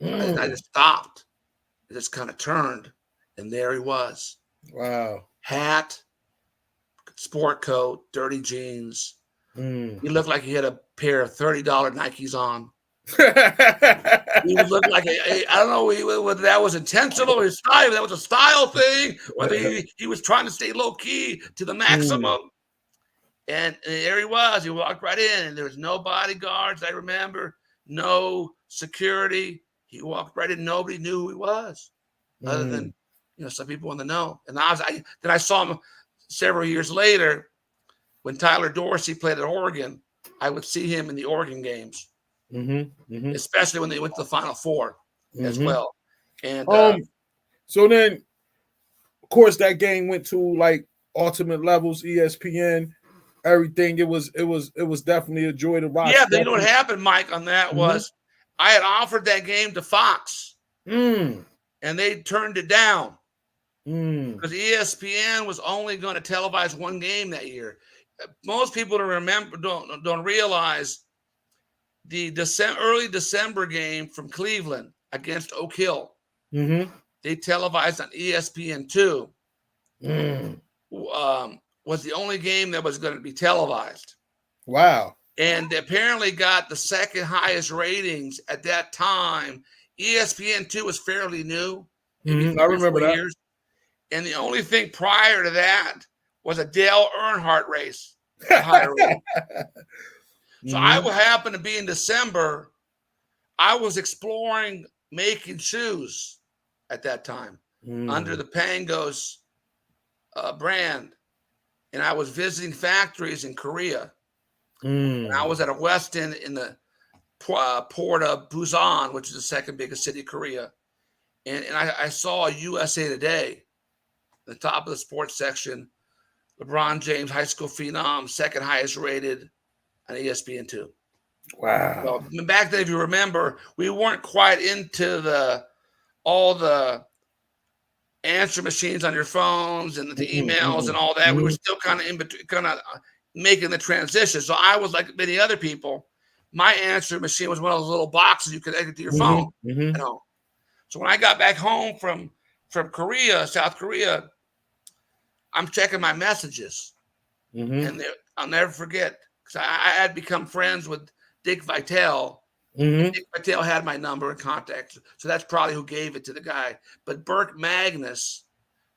And I just stopped. I just kind of turned, and there he was. Wow. Hat, sport coat, dirty jeans. He looked like he had a pair of $30 Nikes on. He would look like I don't know whether that was intentional or his style, that was a style thing, whether he was trying to stay low key to the maximum. And there he was. He walked right in, and there was no bodyguards. I remember, no security. He walked right in. Nobody knew who he was, other than some people in the know. And then I saw him several years later when Tyler Dorsey played at Oregon. I would see him in the Oregon games. Especially when they went to the Final Four as well. And so then, of course, that game went to like ultimate levels, ESPN, everything. It was definitely a joy to watch. Yeah, you know what happened, Mike, on that was I had offered that game to Fox, and they turned it down because ESPN was only going to televise one game that year. Most people don't realize the early December game from Cleveland against Oak Hill. They televised on ESPN2. Was the only game that was going to be televised. Wow. And they apparently got the second highest ratings at that time. ESPN2 was fairly new. I remember that. Years. And the only thing prior to that was a Dale Earnhardt race. So I would happen to be in December. I was exploring making shoes at that time under the Pangos brand. And I was visiting factories in Korea. And I was at a Westin in the port of Busan, which is the second biggest city of Korea. And I saw USA Today, the top of the sports section, LeBron James, high school phenom, second highest rated on ESPN2. Wow. Well, back then, if you remember, we weren't quite into all the answer machines on your phones and the emails and all that. We were still kind of in between, kind of making the transition. So I was like many other people. My answer machine was one of those little boxes you could connect to your phone. So when I got back home from Korea, South Korea, I'm checking my messages, and I'll never forget because I had become friends with Dick Vitale. Dick Vitale had my number and contact, so that's probably who gave it to the guy. But Burke Magnus,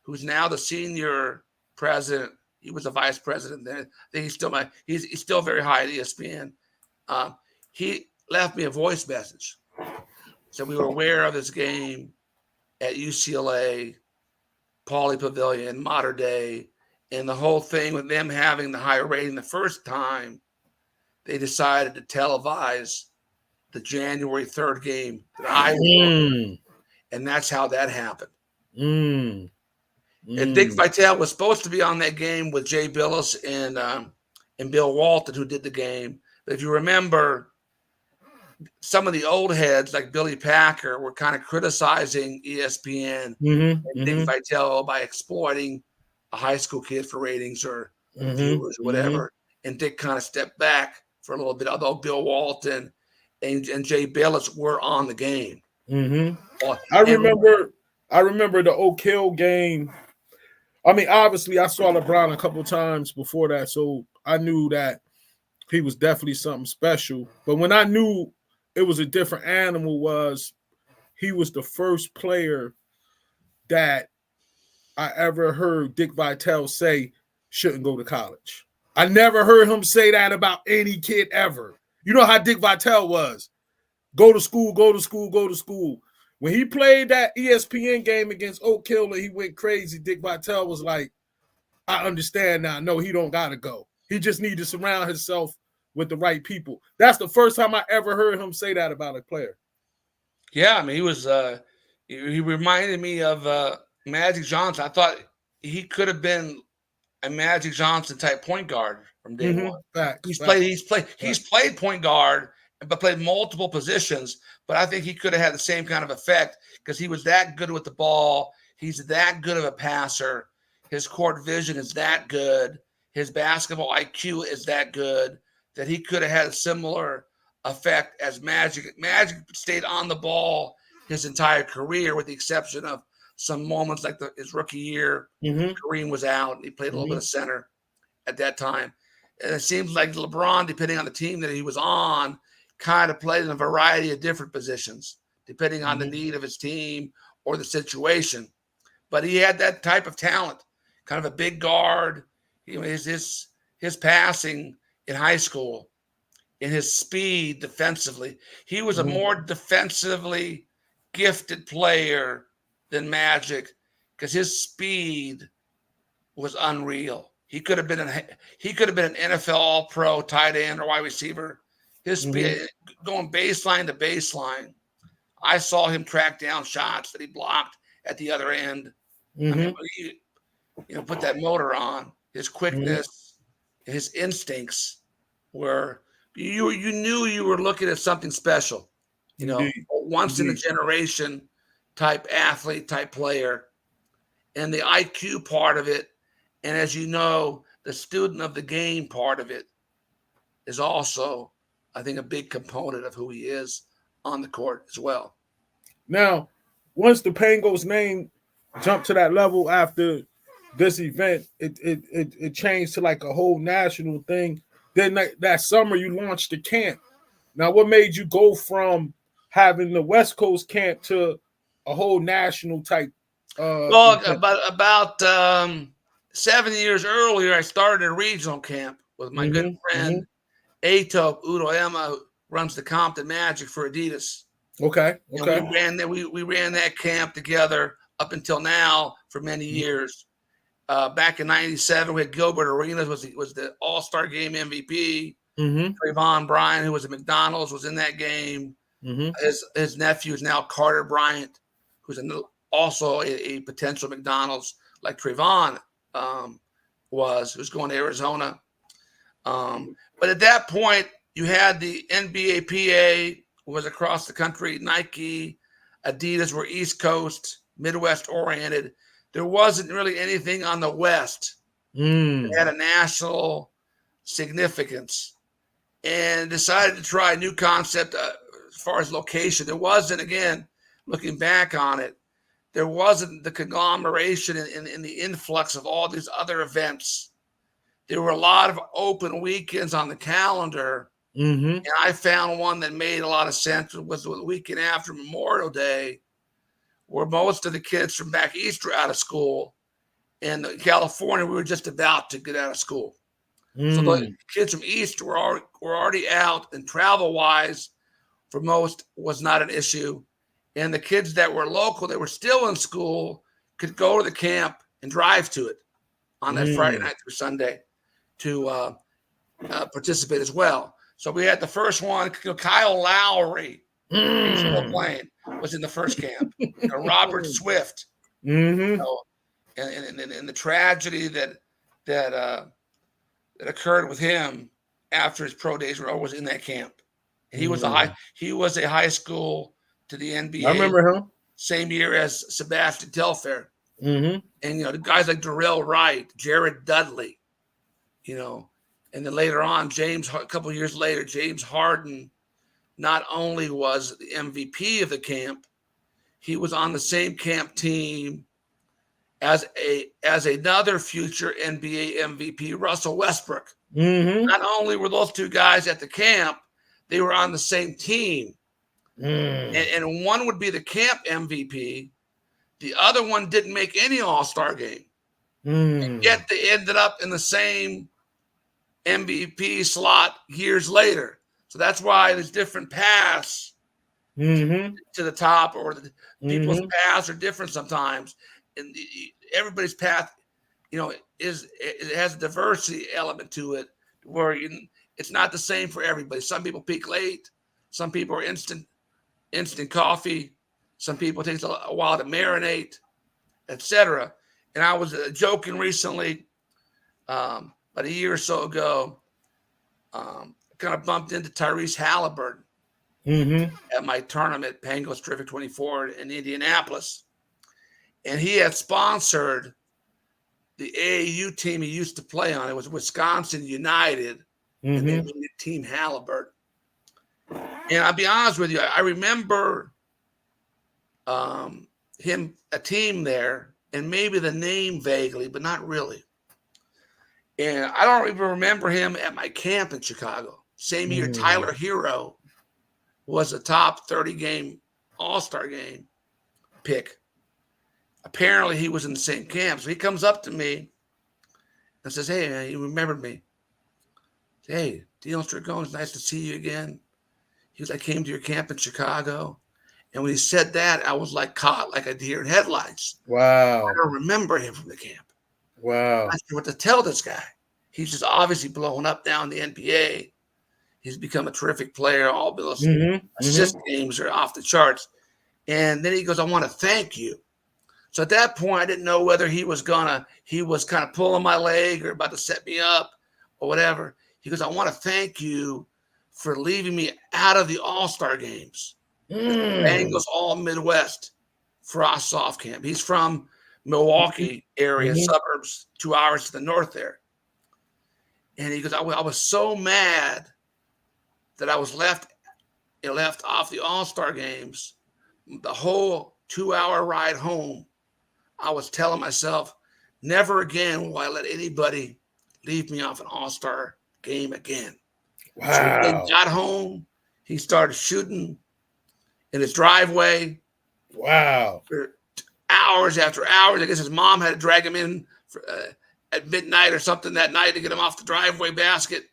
who's now the senior president, he was a vice president then. I think he's still very high at ESPN. He left me a voice message. So we were aware of this game at UCLA, Pauley Pavilion, Mater Dei, and the whole thing with them having the higher rating the first time, they decided to televise the January 3rd game that I won. And that's how that happened. And Dick Vitale was supposed to be on that game with Jay Billis and Bill Walton, who did the game. But if you remember, some of the old heads like Billy Packer were kind of criticizing ESPN and Dick Vitale by exploiting a high school kid for ratings or viewers or whatever. And Dick kind of stepped back for a little bit, although Bill Walton and Jay Billis were on the game. I remember the Oak Hill game. I mean, obviously, I saw LeBron a couple times before that, so I knew that he was definitely something special. But when I knew it was a different animal, was he was the first player that I ever heard Dick Vitale say shouldn't go to college. I never heard him say that about any kid ever. You know how Dick Vitale was. Go to school, go to school, go to school. When he played that ESPN game against Oak Hill and he went crazy, Dick Vitale was like, I understand now. No, he don't got to go. He just need to surround himself with the right people. That's the first time I ever heard him say that about a player. Yeah, I mean, he was he reminded me of Magic Johnson. I thought he could have been a Magic Johnson type point guard from day one. He's played point guard, but played multiple positions. But I think he could have had the same kind of effect because he was that good with the ball. He's that good of a passer. His court vision is that good. His basketball IQ is that good that he could have had a similar effect as Magic. Magic stayed on the ball his entire career, with the exception of some moments like his rookie year. Kareem was out, and he played a little bit of center at that time. And it seems like LeBron, depending on the team that he was on, kind of played in a variety of different positions, depending on the need of his team or the situation. But he had that type of talent, kind of a big guard. His passing in high school, in his speed defensively. He was a more defensively gifted player than Magic because his speed was unreal. He could have been an NFL All-Pro tight end or wide receiver. His speed going baseline to baseline. I saw him track down shots that he blocked at the other end. I mean, put that motor on. His quickness, his instincts were you knew you were looking at something special. Once in a generation type athlete, type player. And the IQ part of it, and as you know, the student of the game part of it is also, I think, a big component of who he is on the court as well. Now, once the Pangos name jumped to that level after this event, it changed to like a whole national thing. Then that summer you launched the camp. Now, what made you go from having the West Coast camp to a whole national type? About 7 years earlier, I started a regional camp with my good friend Ato Udoema, who runs the Compton Magic for Adidas. Okay. And we ran that camp together up until now for many years. Back in '97, we had Gilbert Arenas was the All-Star Game MVP. Trayvon Bryant, who was at McDonald's, was in that game. His nephew is now Carter Bryant, who's also a potential McDonald's like Trayvon who's going to Arizona. But at that point, you had the NBA PA was across the country. Nike, Adidas were East Coast, Midwest oriented. There wasn't really anything on the West that had a national significance, and decided to try a new concept as far as location. There wasn't, again, looking back on it, there wasn't the conglomeration in the influx of all these other events. There were a lot of open weekends on the calendar, and I found one that made a lot of sense. It was the weekend after Memorial Day, where most of the kids from back east were out of school. In California, we were just about to get out of school. So the kids from east were already out, and travel-wise, for most, was not an issue. And the kids that were local, that were still in school, could go to the camp and drive to it on that Friday night through Sunday to participate as well. So we had the first one. Kyle Lowry, he's still playing, was in the first camp. Robert Swift, Mm-hmm. And the tragedy that occurred with him after his pro days was in that camp. And he was a high school to the NBA. I remember him. Same year as Sebastian Telfair. Mm-hmm. And the guys like Darrell Wright, Jared Dudley, and then later on, a couple of years later, James Harden not only was the MVP of the camp, he was on the same camp team as another future NBA MVP, Russell Westbrook. Mm-hmm. Not only were those two guys at the camp, they were on the same team. And one would be the camp MVP. The other one didn't make any All-Star game. And yet they ended up in the same MVP slot years later. So that's why there's different paths to the top, or the people's paths are different sometimes. And everybody's path, it has a diversity element to it, where it's not the same for everybody. Some people peak late. Some people are instant coffee. Some people it takes a while to marinate, etc. And I was joking recently, about a year or so ago, kind of bumped into Tyrese Halliburton at my tournament, Pangos Terrific 24 in Indianapolis. And he had sponsored the AAU team he used to play on. It was Wisconsin United, and they named it Team Halliburton. And I'll be honest with you, I remember a team there, and maybe the name vaguely, but not really. And I don't even remember him at my camp in Chicago. Same year, Tyler Hero was a top 30-game All-Star game pick. Apparently, he was in the same camp. So he comes up to me and says, "Hey, man, you remembered me. Hey, Dinos Trigonis, nice to see you again." He goes, "I came to your camp in Chicago." And when he said that, I was like caught like a deer in headlights. Wow. I don't remember him from the camp. Wow. I'm not sure what to tell this guy. He's just obviously blowing up down the NBA. He's become a terrific player. All those assist games are off the charts. And then he goes, "I want to thank you." So at that point, I didn't know whether he was kind of pulling my leg or about to set me up or whatever. He goes, "I want to thank you for leaving me out of the All-Star games." Bengals All Midwest Frost Soft Camp. He's from Milwaukee area, suburbs, 2 hours to the north there. And he goes, I was so mad that I was left off the All-Star games. The whole 2-hour ride home, I was telling myself, never again will I let anybody leave me off an All-Star game again. Wow. So he got home, he started shooting in his driveway. Wow. For hours after hours. I guess his mom had to drag him in at midnight or something that night to get him off the driveway basket.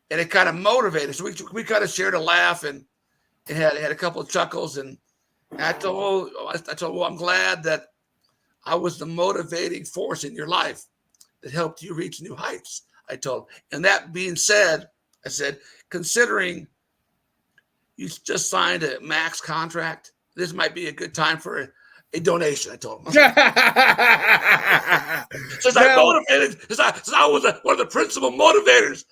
And it kind of motivated. So we kind of shared a laugh and had a couple of chuckles. And I told him, "Well, I'm glad that I was the motivating force in your life that helped you reach new heights," I told him. And that being said, I said, considering you just signed a max contract, this might be a good time for a donation, I told him. Since I was one of the principal motivators.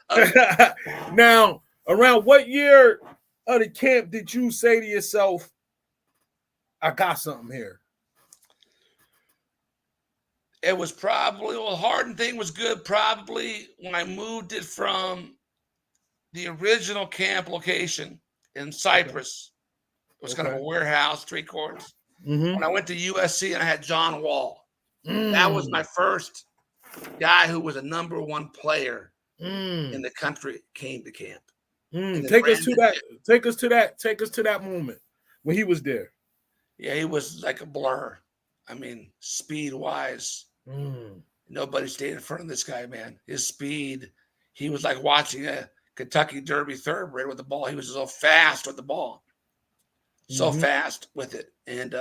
Now, around what year of the camp did you say to yourself, "I got something here"? It was probably, the Harden thing was good probably when I moved it from the original camp location in Cyprus. It was kind of a warehouse, 3 courts. When I went to USC and I had John Wall. That was my first guy who was a number 1 player in the country came to camp. Take us to that moment when he was there. Yeah, he was like a blur. I mean, speed-wise, nobody stayed in front of this guy, man. His speed, he was like watching a Kentucky Derby thoroughbred with the ball. He was so fast with the ball. So fast with it. And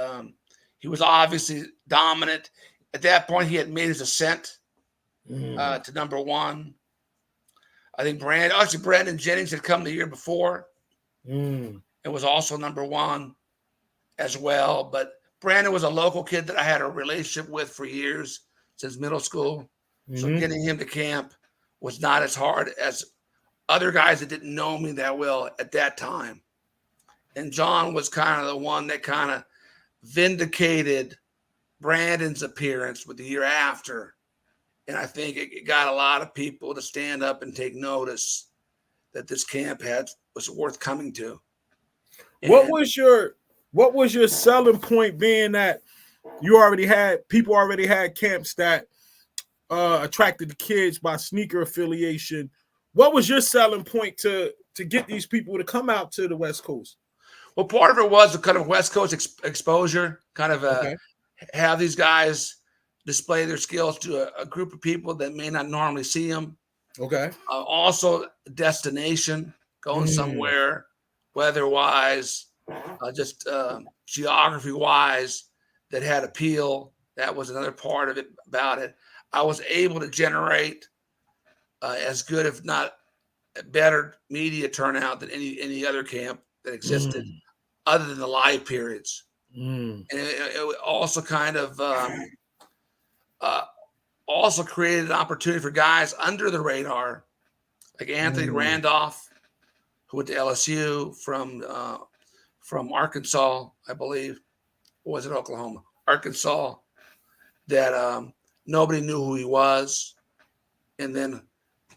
he was obviously dominant. At that point, he had made his ascent to number 1. I think Brandon Jennings had come the year before. Mm. It was also number 1 as well. But Brandon was a local kid that I had a relationship with for years, since middle school. So Mm-hmm. getting him to camp was not as hard as other guys that didn't know me that well at that time. And John was kind of the one that kind of vindicated Brandon's appearance with the year after. And I think it got a lot of people to stand up and take notice that this camp was worth coming to. What was your selling point, being that people already had camps that attracted the kids by sneaker affiliation? What was your selling point to get these people to come out to the West Coast? Well, part of it was the kind of West Coast exposure, kind of Okay. have these guys display their skills to a group of people that may not normally see them. Okay. Also, destination, going somewhere, weather-wise, just geography-wise, that had appeal. That was another part of it about it. I was able to generate as good, if not better, media turnout than any other camp that existed, other than the live periods. And it also kind of also created an opportunity for guys under the radar, like Anthony Randolph, who went to LSU from Arkansas, I believe, or was it Oklahoma? Arkansas, that nobody knew who he was, and then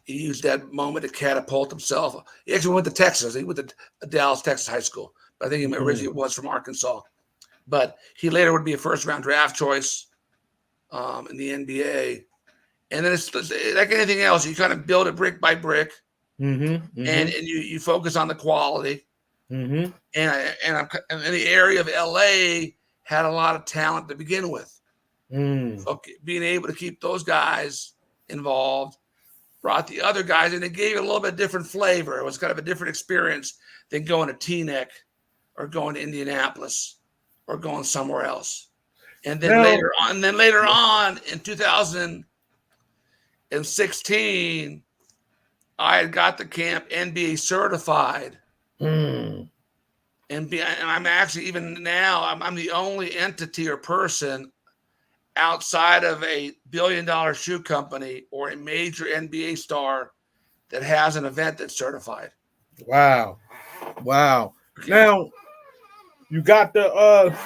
he used that moment to catapult himself. He actually went to Texas. He went to Dallas, Texas high school, but I think he originally was from Arkansas. But he later would be a first-round draft choice in the NBA. And then it's like anything else. You kind of build it brick by brick, and you focus on the quality. And the area of LA had a lot of talent to begin with. So being able to keep those guys involved brought the other guys, and it gave it a little bit different flavor. It was kind of a different experience than going to Teaneck or going to Indianapolis or going somewhere else. And then later on in 2016, I had got the camp NBA certified. And I'm actually, even now, I'm the only entity or person outside of a billion-dollar shoe company or a major NBA star that has an event that's certified. Wow. Now you got the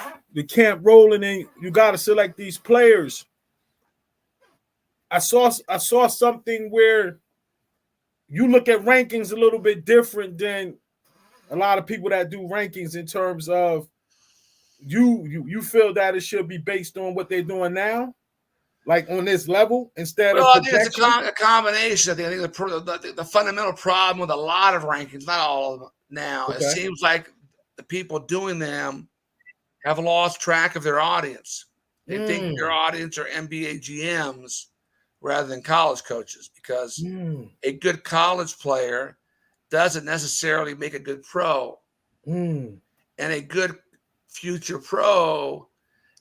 camp rolling, and you got to select these players. I saw something where you look at rankings a little bit different than a lot of people that do rankings, in terms of you feel that it should be based on what they're doing now, like on this level, instead of projection? I think it's a combination. I think the fundamental problem with a lot of rankings, not all of them now, it seems like the people doing them have lost track of their audience. They think their audience are NBA GMs rather than college coaches, because a good college player doesn't necessarily make a good pro. And a good future pro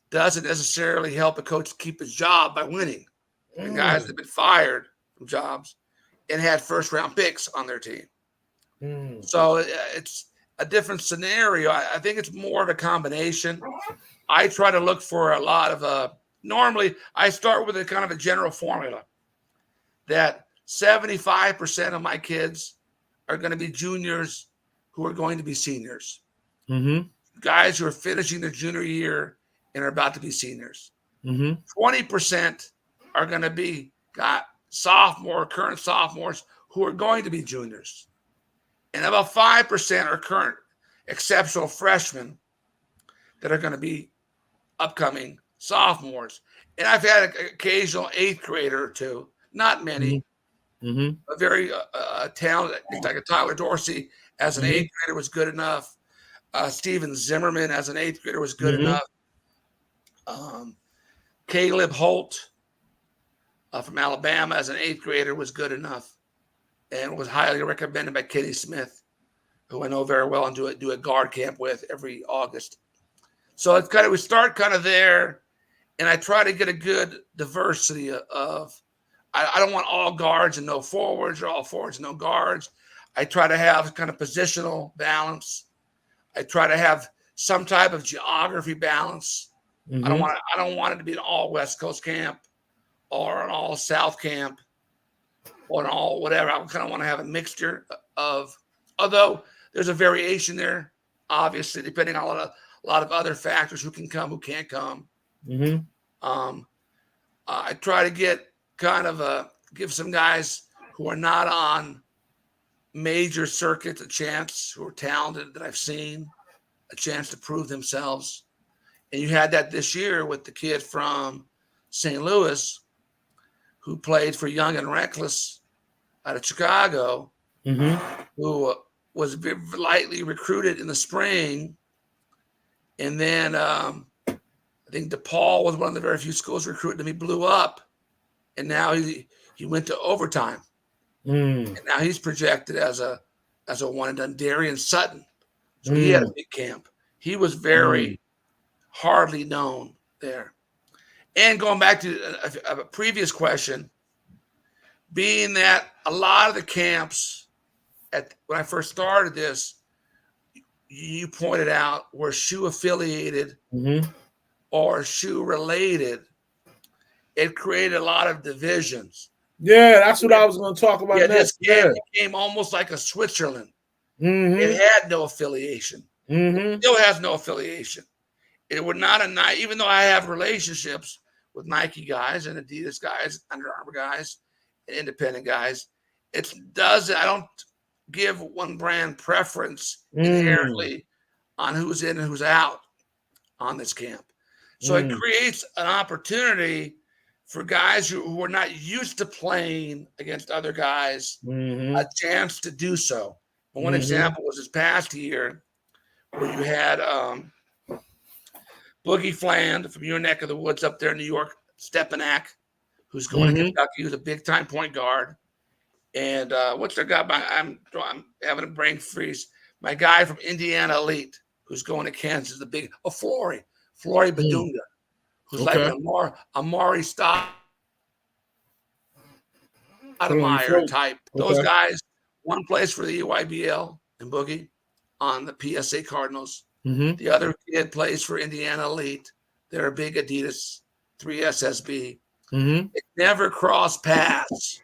doesn't necessarily help a coach keep his job by winning. The guys that have been fired from jobs and had first-round picks on their team. So it's a different scenario. I think it's more of a combination. I try to look for a lot of normally I start with a kind of a general formula that 75% of my kids are going to be juniors who are going to be seniors. Guys who are finishing their junior year and are about to be seniors. 20% are going to be current sophomores who are going to be juniors. And about 5% are current exceptional freshmen that are going to be upcoming sophomores. And I've had an occasional 8th grader or two, not many, a very talented, like a Tyler Dorsey as an 8th grader was good enough. Steven Zimmerman as an 8th grader was good enough. Caleb Holt from Alabama as an 8th grader was good enough, and was highly recommended by Kenny Smith, who I know very well and do a guard camp with every August. So it's we start kind of there, and I try to get a good diversity of I don't want all guards and no forwards, or all forwards and no guards. I try to have kind of positional balance. I try to have some type of geography balance. I don't want it to be an all West Coast camp or an all South camp or an all whatever. I kind of want to have a mixture of, although there's a variation there, obviously, depending on a lot of other factors, who can come, who can't come. I try to get kind of give some guys who are not on major circuits a chance, who are talented that I've seen, a chance to prove themselves. And you had that this year with the kid from St. Louis who played for Young and Reckless out of Chicago, who was lightly recruited in the spring. And then I think DePaul was one of the very few schools recruited him. He blew up. And now he went to overtime. And now he's projected as a one and done. Darian Sutton. So he had a big camp. He was very hardly known there. And going back to a previous question, being that a lot of the camps when I first started this, you pointed out, were shoe affiliated or shoe related, it created a lot of divisions. Yeah, that's what I was going to talk about next. This camp became almost like a Switzerland. It had no affiliation. It still has no affiliation. It would not, even though I have relationships with Nike guys and Adidas guys, Under Armour guys, and independent guys, I don't give one brand preference inherently on who's in and who's out on this camp. So it creates an opportunity for guys who are not used to playing against other guys, a chance to do so. And one example was this past year where you had Boogie Fland from your neck of the woods up there in New York, Stepanak, who's going to Kentucky, who's a big-time point guard. And what's their guy? I'm having a brain freeze. My guy from Indiana Elite, who's going to Kansas, the big Flory Badunga, who's like an Amari Stoudemire type. Those guys, one plays for the EYBL and Boogie on the PSA Cardinals. The other kid plays for Indiana Elite. They're a big Adidas 3SSB. It never crossed paths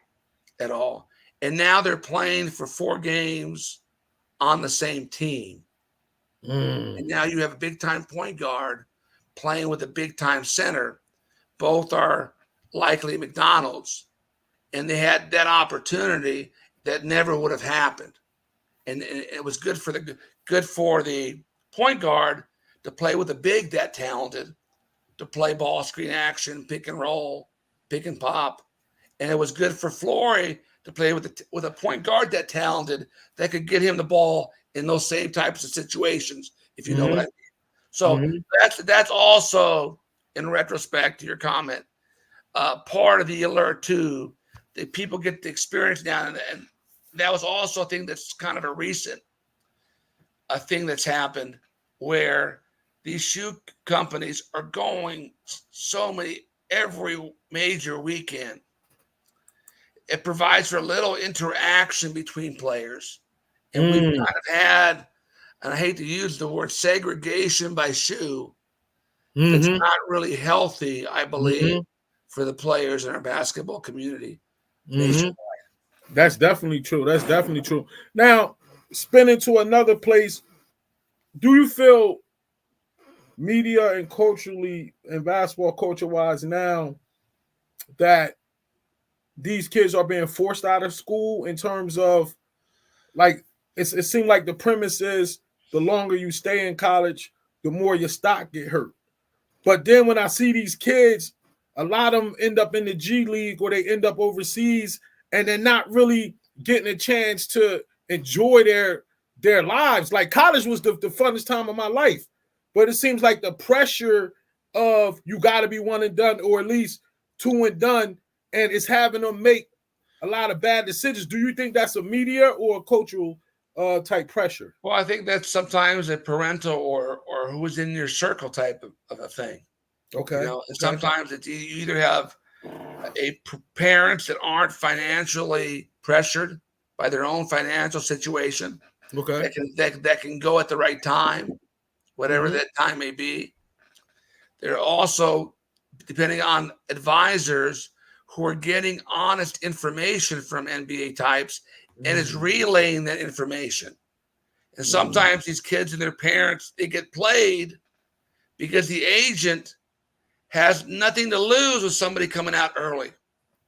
at all. And now they're playing for 4 games on the same team. And now you have a big-time point guard playing with a big-time center. Both are likely McDonald's. And they had that opportunity that never would have happened. And it was good for the point guard to play with a big that talented, to play ball screen action, pick and roll, pick and pop. And it was good for Flory to play with a point guard that talented that could get him the ball in those same types of situations, if you know what I mean. So that's also, in retrospect to your comment, part of the alert too, that people get the experience now. And that was also a thing that's kind of a thing that's happened, where these shoe companies are going every major weekend. It provides for a little interaction between players. And we've kind of had, and I hate to use the word segregation by shoe, it's not really healthy, I believe, for the players in our basketball community nationwide. That's definitely true. Now, spinning to another place, do you feel media and culturally and basketball culture-wise now that these kids are being forced out of school, in terms of, like, it seemed like the premise is the longer you stay in college, the more your stock get hurt. But then when I see these kids, a lot of them end up in the G League or they end up overseas, and they're not really getting a chance to enjoy their lives. Like, college was the funnest time of my life, but it seems like the pressure of you got to be one and done, or at least 2 and done, and it's having them make a lot of bad decisions. Do you think that's a media or a cultural type pressure? Well, I think that's sometimes a parental or who's in your circle type of a thing. Okay. And sometimes it's you either have parents that aren't financially pressured by their own financial situation, Okay. that can go at the right time, whatever that time may be. There are also, depending on advisors, who are getting honest information from NBA types and is relaying that information. And sometimes these kids and their parents, they get played because the agent has nothing to lose with somebody coming out early.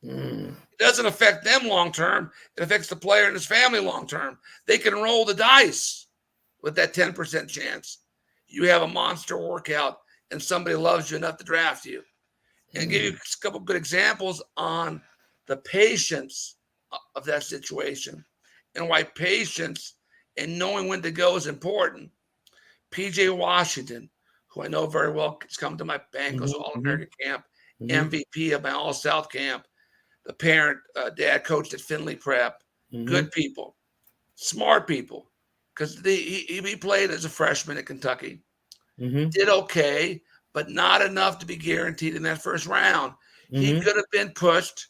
It doesn't affect them long term. It affects the player and his family long term. They can roll the dice with that 10% chance. You have a monster workout and somebody loves you enough to draft you. And give you a couple good examples on the patience of that situation and why patience and knowing when to go is important. PJ Washington, who I know very well, has come to my PANGOS All-American camp, MVP of my All-South camp. The parent, dad coached at Finley Prep. Good people, smart people, because he played as a freshman at Kentucky. Did okay, but not enough to be guaranteed in that first round. He could have been pushed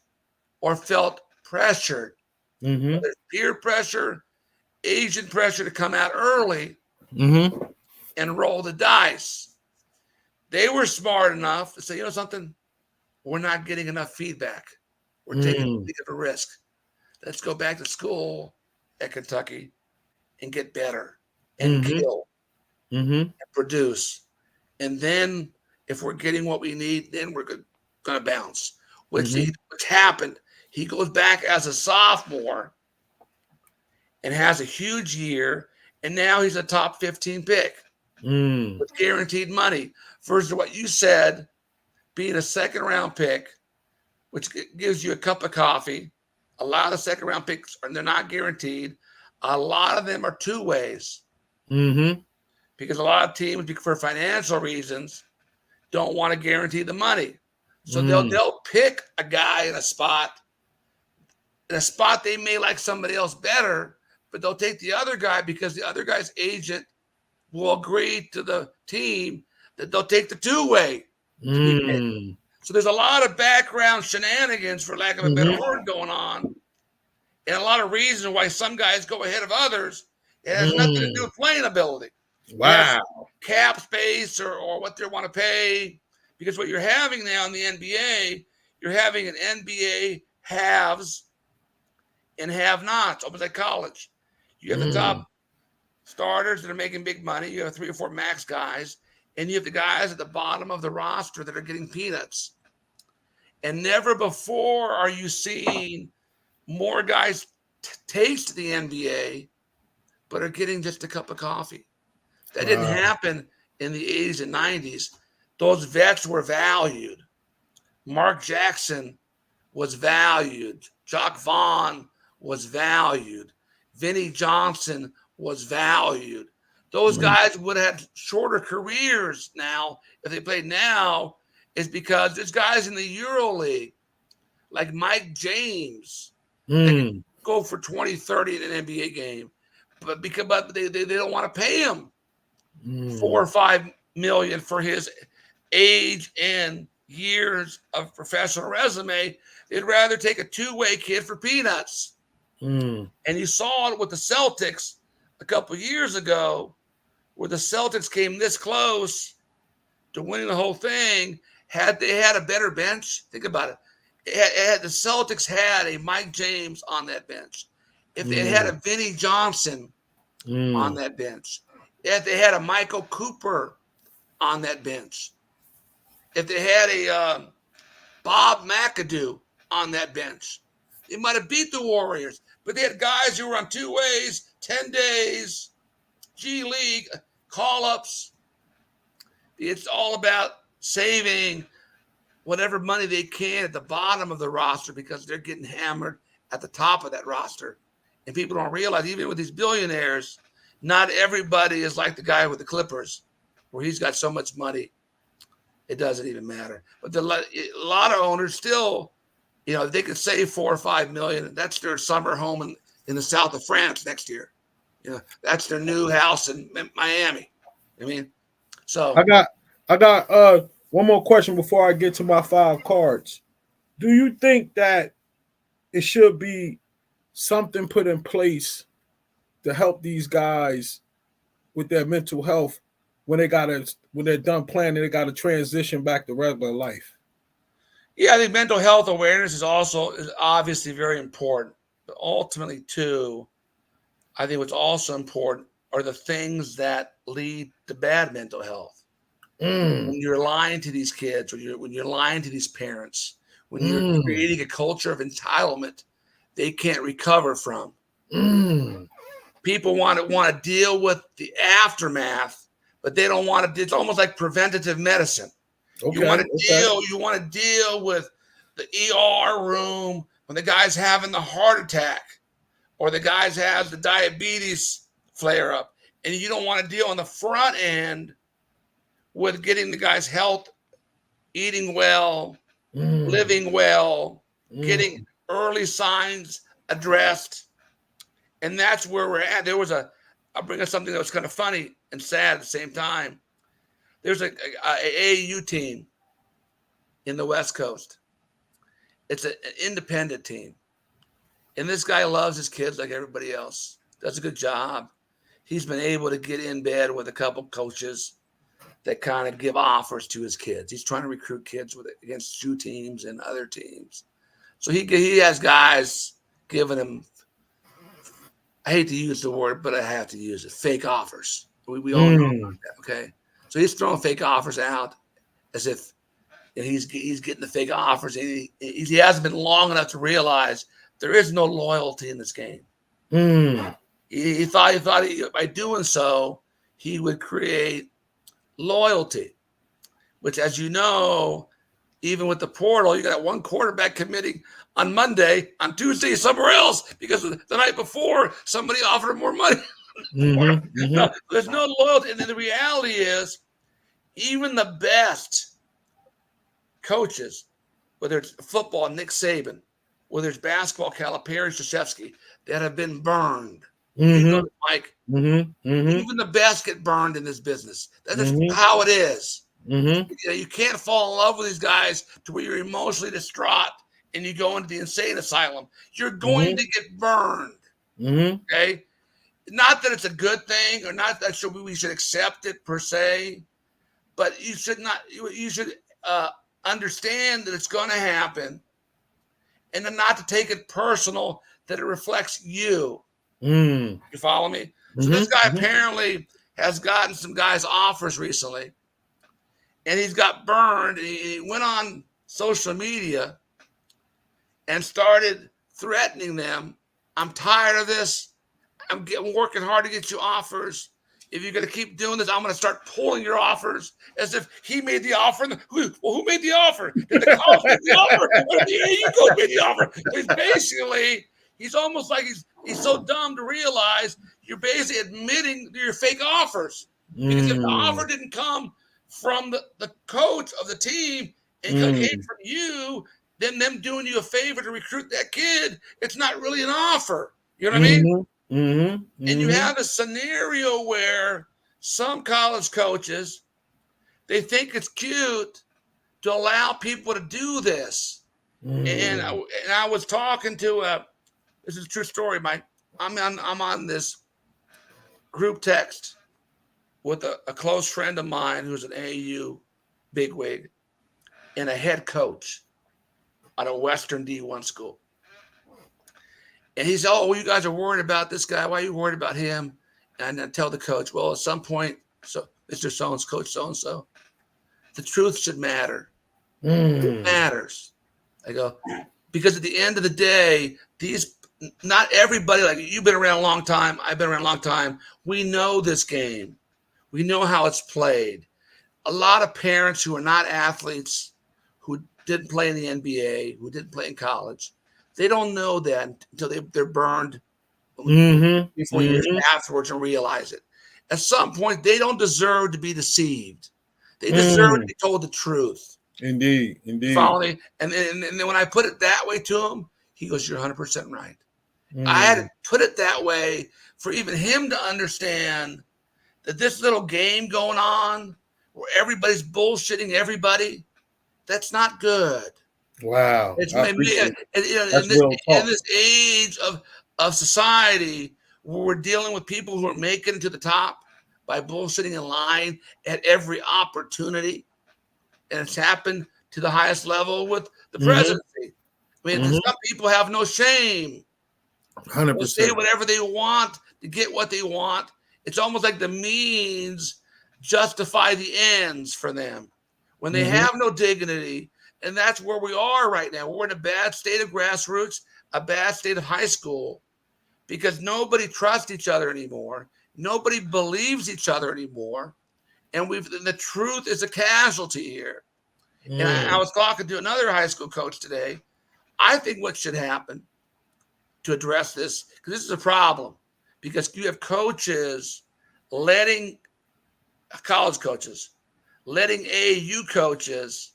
or felt pressured. Whether peer pressure, agent pressure to come out early and roll the dice. They were smart enough to say, you know something, we're not getting enough feedback. We're taking a big of a risk. Let's go back to school at Kentucky and get better and kill and produce. And then if we're getting what we need, then we're going to bounce, which happened. He goes back as a sophomore and has a huge year, and now he's a top 15 pick with guaranteed money versus what you said, being a second-round pick, which gives you a cup of coffee. A lot of second-round picks, they're not guaranteed. A lot of them are two ways. Because a lot of teams, for financial reasons, don't want to guarantee the money. So they'll pick a guy in a spot they may like somebody else better, but they'll take the other guy because the other guy's agent will agree to the team that they'll take the two-way. So there's a lot of background shenanigans, for lack of a better word, going on, and a lot of reasons why some guys go ahead of others. It has nothing to do with playing ability. Wow. Cap space or what they want to pay. Because what you're having now in the NBA, you're having an NBA haves and have-nots, almost like college. You have the top starters that are making big money. You have 3 or 4 max guys. And you have the guys at the bottom of the roster that are getting peanuts. And never before are you seeing more guys taste the NBA, but are getting just a cup of coffee. That didn't happen in the 80s and 90s. Those vets were valued. Mark Jackson was valued. Jock Vaughn was valued. Vinnie Johnson was valued. Those guys would have shorter careers now if they played now, is because there's guys in the Euro League like Mike James that can go for 20, 30 in an NBA game. But they don't want to pay him $4 or $5 million for his age and years of professional resume. They'd rather take a two-way kid for peanuts. And you saw it with the Celtics a couple of years ago, where the Celtics came this close to winning the whole thing. Had they had a better bench, think about it. The Celtics had a Mike James on that bench. If they had a Vinnie Johnson on that bench, if they had a Michael Cooper on that bench, if they had a Bob McAdoo on that bench, they might have beat the Warriors. But they had guys who were on 2 ways, 10 days, G League, call-ups. It's all about saving whatever money they can at the bottom of the roster because they're getting hammered at the top of that roster. And people don't realize, even with these billionaires, not everybody is like the guy with the Clippers, where he's got so much money, it doesn't even matter. But a lot of owners still, if they could save $4 or $5 million, that's their summer home in the south of France next year. That's their new house in Miami. So I got one more question before I get to my 5 cards. Do you think that it should be something put in place to help these guys with their mental health when they're done playing, they gotta transition back to regular life? Yeah, I think mental health awareness is obviously very important. But ultimately, too, I think what's also important are the things that lead to bad mental health. Mm, When you're lying to these kids, when you're lying to these parents, when you're mm, creating a culture of entitlement they can't recover from. mm. People want to deal with the aftermath, but they don't want to. It's almost like preventative medicine. You want Okay, to okay. deal with the ER room when the guy's having the heart attack or the guy's has the diabetes flare up, and you don't want to deal on the front end with getting the guy's health, eating well, Mm, living well, getting mm, early signs addressed. And that's where we're at. I'll bring up something that was kind of funny and sad at the same time. There's a AAU team in the West Coast. It's an independent team. And this guy loves his kids like everybody else, does a good job. He's been able to get in bed with a couple coaches that kind of give offers to his kids. He's trying to recruit kids against shoe teams and other teams. So he has guys giving him, I hate to use the word, but I have to use it, fake offers. We all know mm, about that, okay? So he's throwing fake offers out as if he's getting the fake offers. He hasn't been long enough to realize there is no loyalty in this game. mm. He thought by doing so, he would create loyalty, which, as you know, even with the portal, you got one quarterback committing on Monday, on Tuesday somewhere else because the night before somebody offered him more money. Mm-hmm, mm-hmm. No, there's no loyalty. And then the reality is, even the best coaches, whether it's football, Nick Saban, whether it's basketball, Calipari, Krzyzewski, that have been burned. You know, Mm-hmm. Mike, Mm-hmm. Mm-hmm. even the best get burned in this business. That's just Mm-hmm. how it is. Mm-hmm. You can't fall in love with these guys to where you're emotionally distraught and you go into the insane asylum. You're going to get burned. Mm-hmm. Okay. Not that it's a good thing or not that we should accept it per se, but you should not, you should understand that it's going to happen and then not to take it personal that it reflects you. Mm. You follow me? So this Mm-hmm. guy Mm-hmm. apparently has gotten some guys offers recently and he's got burned. He went on social media and started threatening them. I'm tired of this. I'm working hard to get you offers. If you're going to keep doing this, I'm going to start pulling your offers as if he made the offer. Who made the offer? Did the college make the offer? Or did the AU coach made the offer? He's almost like he's so dumb to realize you're basically admitting to your fake offers. Because if the offer Mm. didn't come from the coach of the team and came Mm. from you, then them doing you a favor to recruit that kid, it's not really an offer. You know what I mean? Mm-hmm. Mm-hmm. And you Mm-hmm. have a scenario where some college coaches, they think it's cute to allow people to do this. And Mm. I was talking to this is a true story, Mike. I'm on this group text with a close friend of mine who's an AU bigwig and a head coach at a Western D1 school. And he said, "Oh, well, you guys are worried about this guy. Why are you worried about him?" And I tell the coach, "Well, at some point, so Mr. So-and-so, Coach so-and-so, the truth should matter. It Mm. matters." I go, because at the end of the day, not everybody, like you've been around a long time, I've been around a long time. We know this game. We know how it's played. A lot of parents who are not athletes, who didn't play in the NBA, who didn't play in college, they don't know that until they're burned Mm-hmm. 3-4 years Mm-hmm. afterwards and realize it. At some point, they don't deserve to be deceived. They deserve to Mm. be told the truth. Indeed. You Indeed. follow me? And then when I put it that way to him, he goes, "You're 100% right." I had to Mm. put it that way for even him to understand that this little game going on where everybody's bullshitting everybody, that's not good. Wow. It's I maybe appreciate it. in That's real talk. this age of society where we're dealing with people who are making it to the top by bullshitting in line at every opportunity, and it's happened to the highest level with the presidency. I mean, some people have no shame. They say 100%. whatever they want to get what they want. It's almost like the means justify the ends for them when they have no dignity. And that's where we are right now. We're in a bad state of grassroots, a bad state of high school, because nobody trusts each other anymore. Nobody believes each other anymore. And the truth is a casualty here. And I was talking to another high school coach today. I think what should happen to address this, because this is a problem, because you have coaches letting college coaches, letting AAU coaches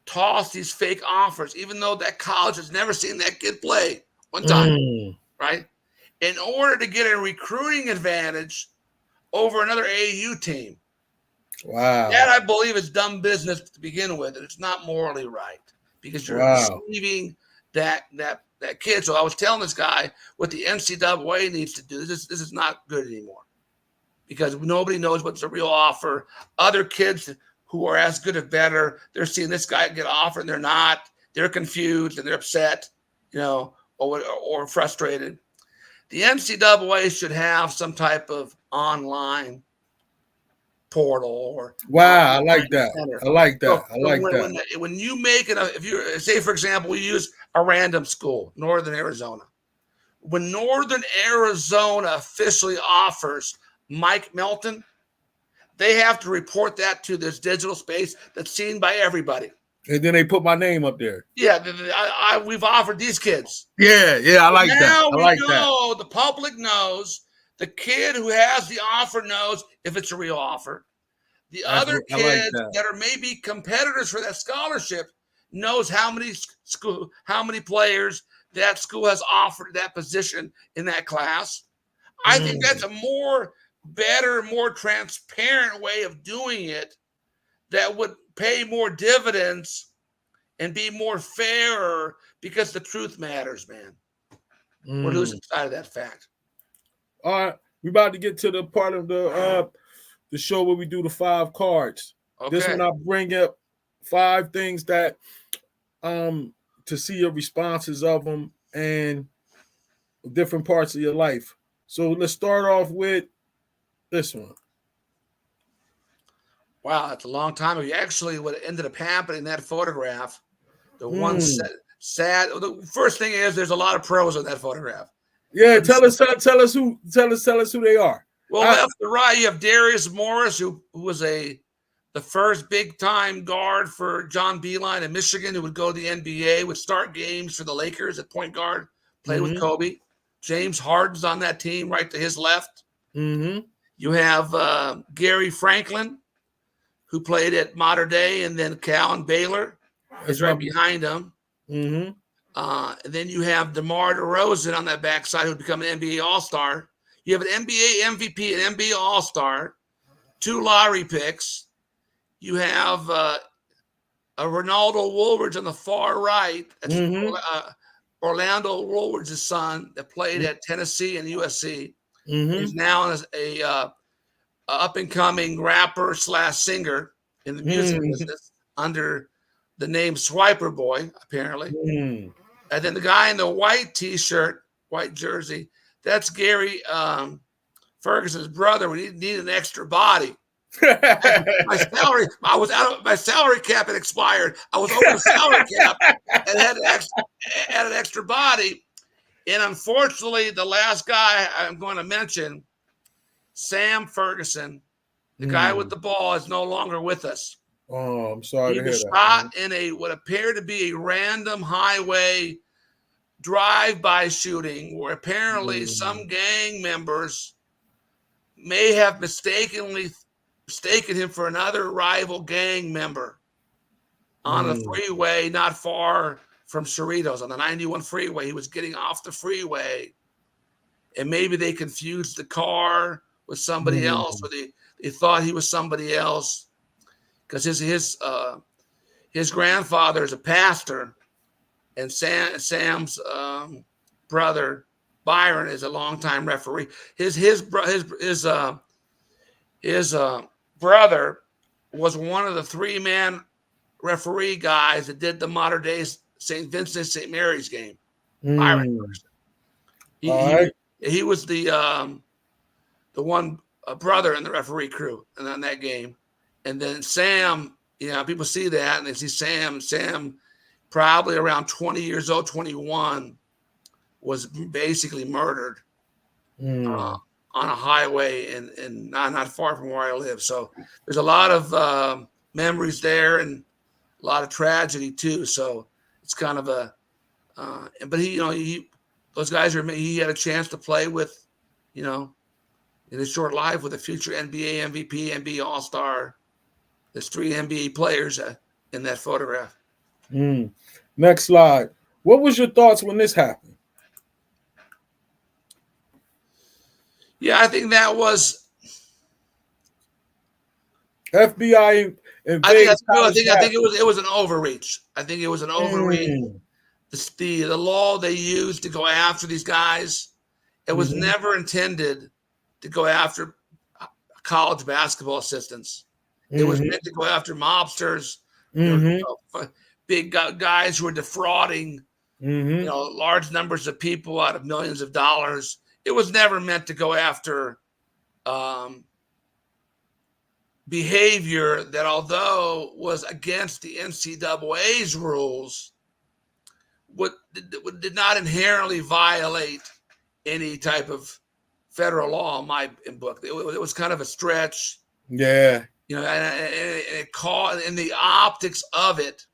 toss these fake offers, even though that college has never seen that kid play one time, right? In order to get a recruiting advantage over another AAU team. Wow. That, I believe, is dumb business to begin with, and it's not morally right, because you're deceiving that kid. So I was telling this guy what the NCAA needs to do. This is not good anymore, because nobody knows what's a real offer. Other kids who are as good or better, they're seeing this guy get offered, and they're not. They're confused and they're upset, or frustrated. The NCAA should have some type of online portal or I like that. center. I like that. When you make it, if you say, for example, we use a random school, Northern Arizona. When Northern Arizona officially offers Mike Melton, they have to report that to this digital space that's seen by everybody. And then they put my name up there. Yeah, we've offered these kids. Yeah, I like that. Now we know, the public knows, the kid who has the offer knows if it's a real offer. The other kids that are maybe competitors for that scholarship knows how many players that school has offered that position in that class. I think that's a better, more transparent way of doing it that would pay more dividends and be more fair, because the truth matters, man. We're losing sight of that fact. All right, we're about to get to the part of the show where we do the 5 cards. Okay. This one I bring up 5 things that to see your responses of them and different parts of your life. So let's start off with this one. Wow, that's a long time ago. Actually, what ended up happening in that photograph, the one sad. The first thing is there's a lot of pros in that photograph. Yeah, tell us who they are. Well, left to right, you have Darius Morris, who was the first big time guard for John Beilein in Michigan, who would go to the NBA, would start games for the Lakers at point guard, played with Kobe. James Harden's on that team, right to his left. You have Gary Franklin, who played at Mater Dei, and then Cal and Baylor is right behind him. And then you have DeMar DeRozan on that backside, who would become an NBA All-Star. You have an NBA MVP, an NBA All-Star, 2 lottery picks. You have a Ronaldo Woolridge on the far right. That's Orlando Woolridge's son that played at Tennessee and USC. He's now a up-and-coming rapper / singer in the music business under the name Swiper Boy, apparently. And then the guy in the white T-shirt, white jersey, that's Gary Ferguson's brother when he needed an extra body. My salary cap had expired. I was over the salary cap and had an extra body. And unfortunately, the last guy I'm going to mention, Sam Ferguson, the guy with the ball, is no longer with us. Oh, I'm sorry to hear that. He was shot in what appeared to be a random highway drive-by shooting where apparently some gang members may have mistaken him for another rival gang member on a freeway not far from Cerritos on the 91 freeway. He was getting off the freeway, and maybe they confused the car with somebody else, or they thought he was somebody else, because his grandfather is a pastor and Sam's brother Byron is a longtime referee. His brother was one of the 3-man referee guys that did the modern day St. Vincent St. Mary's game. Byron Ferguson. He was the one brother in the referee crew and on that game. And then Sam, people see that and they see Sam probably around 20 years old, 21, was basically murdered on a highway and not far from where I live. So there's a lot of memories there and a lot of tragedy too. So it's kind of but those guys he had a chance to play with, in his short life with a future NBA MVP, NBA All-Star. There's 3 NBA players in that photograph. Next slide. What was your thoughts when this happened? Yeah, I think that was FBI. I think it was an overreach. I think it was an overreach. The law they used to go after these guys, it was never intended to go after college basketball assistants. It was meant to go after mobsters, big guys who were defrauding, large numbers of people out of millions of dollars. It was never meant to go after behavior that, although was against the NCAA's rules, did not inherently violate any type of federal law in my book. It was kind of a stretch. Yeah. And it caught in the optics of it.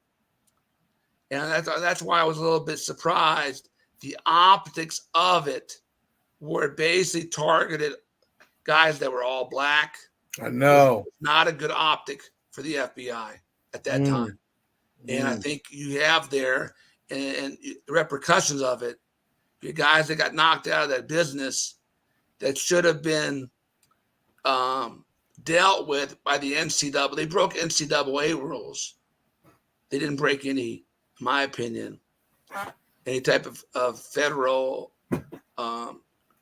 And that's why I was a little bit surprised. The optics of it were basically targeted guys that were all black. I know. It was not a good optic for the FBI at that time. And I think you have there and the repercussions of it. You guys that got knocked out of that business that should have been dealt with by the NCAA. They broke NCAA rules. They didn't break any, in my opinion, any type of federal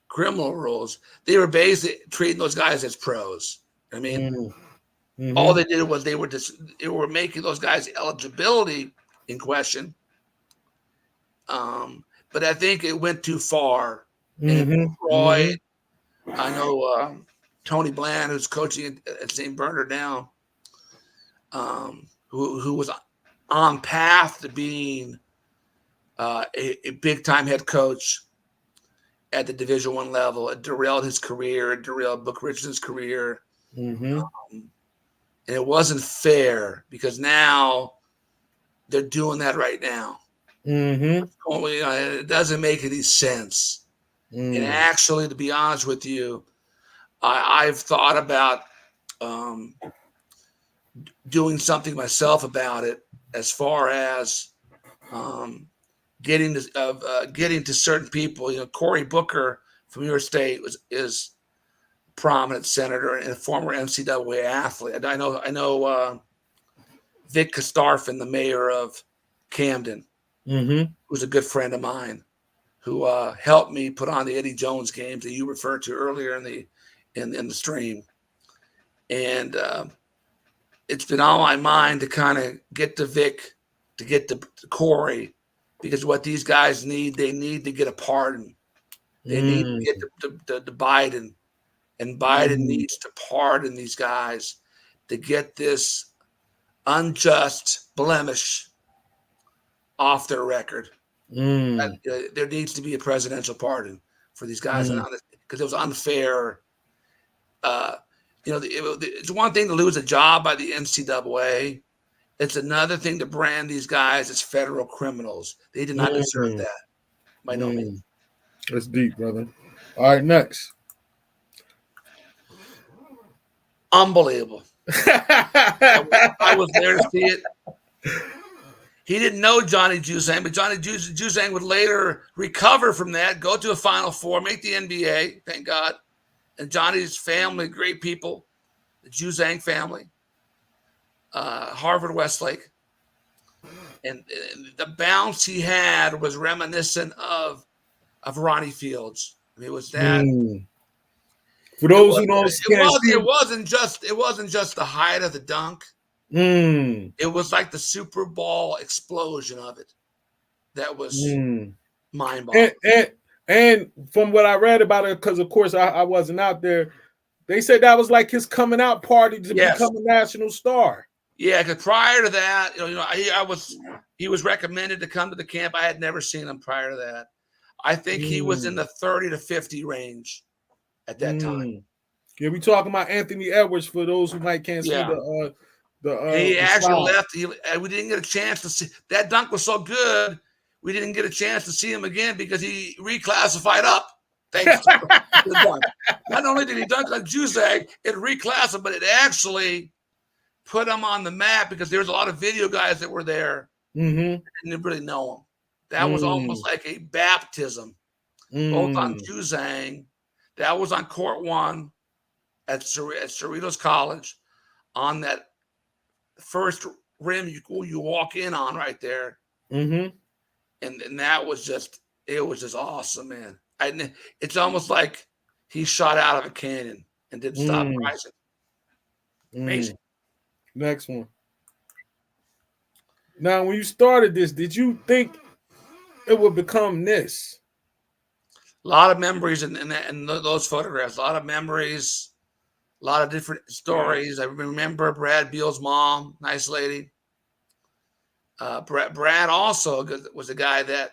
criminal rules. They were basically treating those guys as pros. I mean, all they did was they were making those guys' eligibility in question. But I think it went too far. And Roy, I know Tony Bland, who's coaching at St. Bernard now, who was on path to being a big-time head coach at the Division I level. It derailed his career. It derailed Book Richardson's career. And it wasn't fair because now they're doing that right now. It doesn't make any sense. And actually, to be honest with you, I've thought about doing something myself about it, as far as getting to certain people. Cory Booker from your state is a prominent senator and a former NCAA athlete. I know Vic Kostarfin, the mayor of Camden, who's a good friend of mine, who helped me put on the Eddie Jones games that you referred to earlier in the stream. And it's been on my mind to kind of get to Vic, to get to Cory, because what these guys need, they need to get a pardon. They need to get to Biden, and Biden needs to pardon these guys to get this unjust blemish off their record. There needs to be a presidential pardon for these guys because it was unfair. It's one thing to lose a job by the NCAA. It's another thing to brand these guys as federal criminals. They did not deserve that, by no means. That's deep, brother. All right, next. Unbelievable. I was there to see it. He didn't know Johnny Juzang, but Johnny Juzang would later recover from that, go to a Final Four, make the NBA, thank God. And Johnny's family, great people, the Juzang family, Harvard Westlake. and the bounce he had was reminiscent of Ronnie Fields. I mean, it was that. For those who don't can't see, It wasn't just the height of the dunk. It was like the Super Bowl explosion of it. That was mind-boggling. And from what I read about it, because of course I wasn't out there, they said that was like his coming out party to become a national star. Yeah, because prior to that, he was recommended to come to the camp. I had never seen him prior to that. I think he was in the 30 to 50 range at that time. Yeah, we talking about Anthony Edwards for those who might can't see the he actually slide. left. We didn't get a chance to see that dunk was so good. We didn't get a chance to see him again because he reclassified up. Thanks to the dunk. Not only did he dunk on Juzang, it reclassified, but it actually put him on the map because there was a lot of video guys that were there and didn't really know him. That was almost like a baptism, both on Juzang. That was on court 1 at Cerritos College on that first rim you walk in on right there. And that was just awesome, man. It's almost like he shot out of a cannon and didn't stop rising. Amazing. Next one. Now, when you started this, did you think it would become this? A lot of memories in those photographs. A lot of memories. A lot of different stories. I remember Brad Beal's mom, nice lady. Brad also was a guy that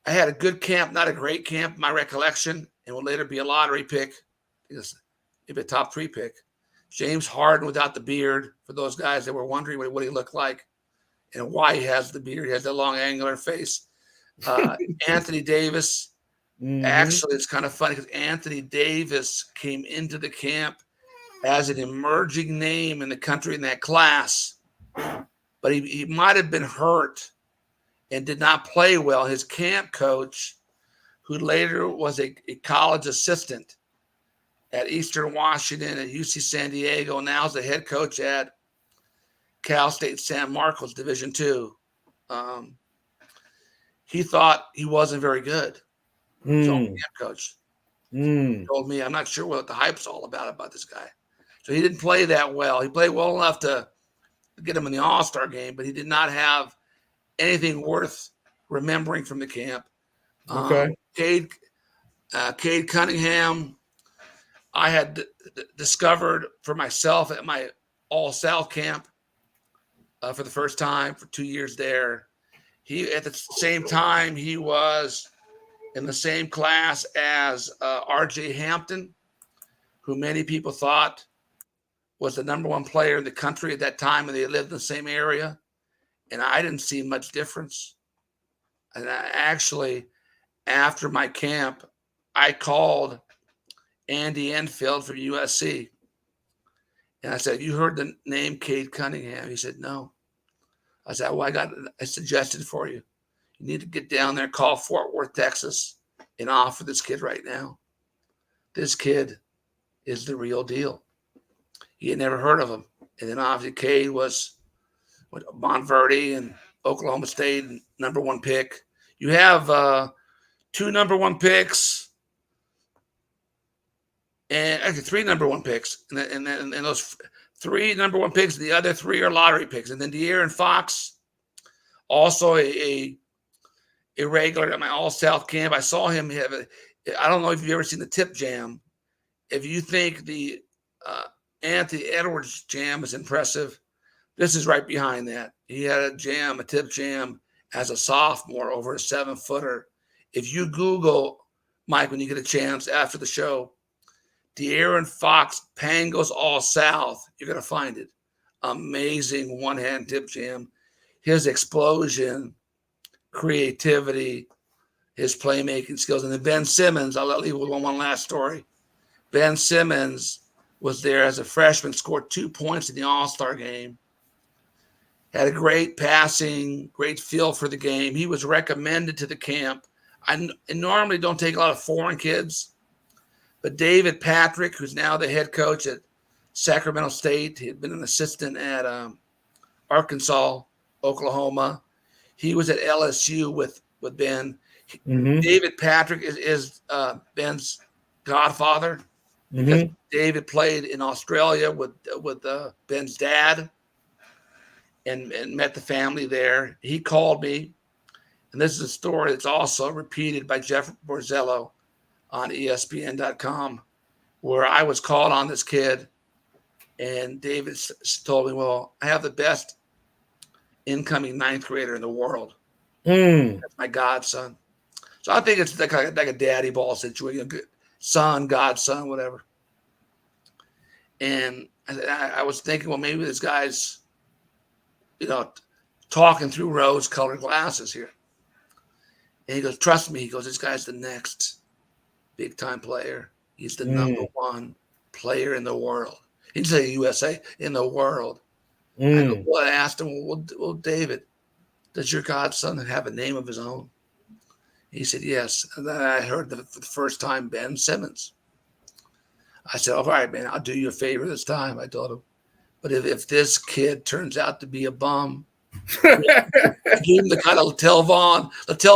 I had a good camp, not a great camp, my recollection, and will later be a lottery pick. Maybe a top 3 pick. James Harden without the beard, for those guys that were wondering what he looked like and why he has the beard. He has the long, angular face. Anthony Davis. Actually, it's kind of funny because Anthony Davis came into the camp as an emerging name in the country in that class, but he might have been hurt and did not play well. His camp coach, who later was a college assistant at Eastern Washington at UC San Diego, now is the head coach at Cal State San Marcos Division II. He thought he wasn't very good. His own camp coach told me, I'm not sure what the hype's all about this guy. So he didn't play that well. He played well enough to get him in the All-Star game, but he did not have anything worth remembering from the camp. Cade Cunningham, I had discovered for myself at my All-South camp for the first time for 2 years there. At the same time, he was in the same class as R.J. Hampton, who many people thought was the number 1 player in the country at that time, and they lived in the same area. And I didn't see much difference. And actually, after my camp, I called Andy Enfield from USC. And I said, you heard the name Cade Cunningham? He said, no. I said, well, I got a suggestion for you. You need to get down there, call Fort Worth, Texas, and offer this kid right now. This kid is the real deal. He had never heard of him. And then obviously Cade was with Montverde and Oklahoma State, number 1 pick. You have 2 number 1 picks and actually 3 number 1 picks. And those 3 number 1 picks, the other 3 are lottery picks. And then De'Aaron Fox, also a regular at my All-South camp. I saw him have I don't know if you've ever seen the tip jam. If you think the Anthony Edwards jam is impressive, this is right behind that. He had a tip jam as a sophomore over a 7-footer. If you Google, Mike, when you get a chance after the show, De'Aaron Fox, Pangos All-South, you're going to find it. Amazing one-hand tip jam. His explosion, creativity, his playmaking skills. And then Ben Simmons, I'll leave with one last story. Ben Simmons was there as a freshman, scored 2 points in the All-Star game, had a great passing, great feel for the game. He was recommended to the camp. I normally don't take a lot of foreign kids, but David Patrick, who's now the head coach at Sacramento State, he had been an assistant at Arkansas, Oklahoma. He was at LSU with Ben. Mm-hmm. David Patrick is Ben's godfather because Mm-hmm. David played in Australia with Ben's dad and met the family there. He called me, and this is a story that's also repeated by Jeff Borzello on ESPN.com, where I was called on this kid, and David told me, well, I have the best incoming ninth grader in the world. That's my godson. So I think it's like a daddy ball situation, son, godson, whatever. And I was thinking, well, maybe this guy's, talking through rose-colored glasses here. And he goes, trust me. He goes, this guy's the next big-time player. He's the number one player in the world. He didn't say USA, in the world. I asked him, well, David, does your godson have a name of his own? He said, yes. And then I heard for the first time, Ben Simmons. I said, all right, man, I'll do you a favor this time. I told him. But if this kid turns out to be a bum, I gave him the kind of Latel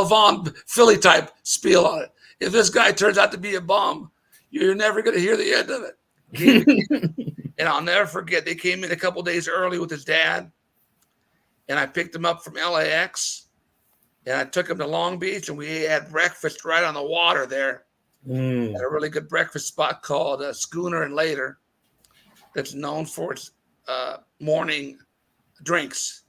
Vaughn Philly type spiel on it. If this guy turns out to be a bum, you're never going to hear the end of it. And I'll never forget, they came in a couple days early with his dad, and I picked him up from LAX, and I took him to Long Beach, and we had breakfast right on the water there at a really good breakfast spot called Schooner and Later that's known for its morning drinks,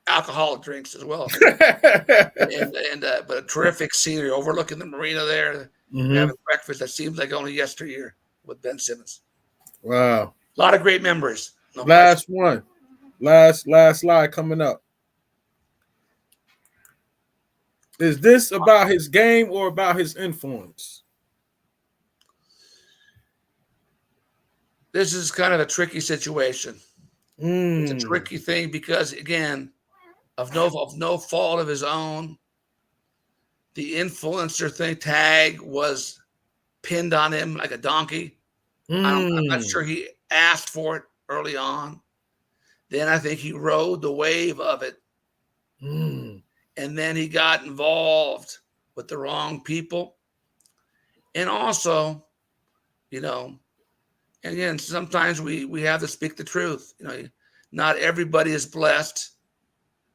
alcoholic drinks as well. But a terrific scenery overlooking the marina there, having breakfast that seems like only yesteryear with Ben Simmons. Wow. A lot of great memories. Last one. Last slide coming up. Is this about his game or about his influence? This is kind of a tricky situation. It's a tricky thing because, again, of no fault of his own, the influencer thing tag was pinned on him like a donkey. I'm not sure he asked for it early on. Then I think he rode the wave of it. And then he got involved with the wrong people. And also, again, sometimes we have to speak the truth. Not everybody is blessed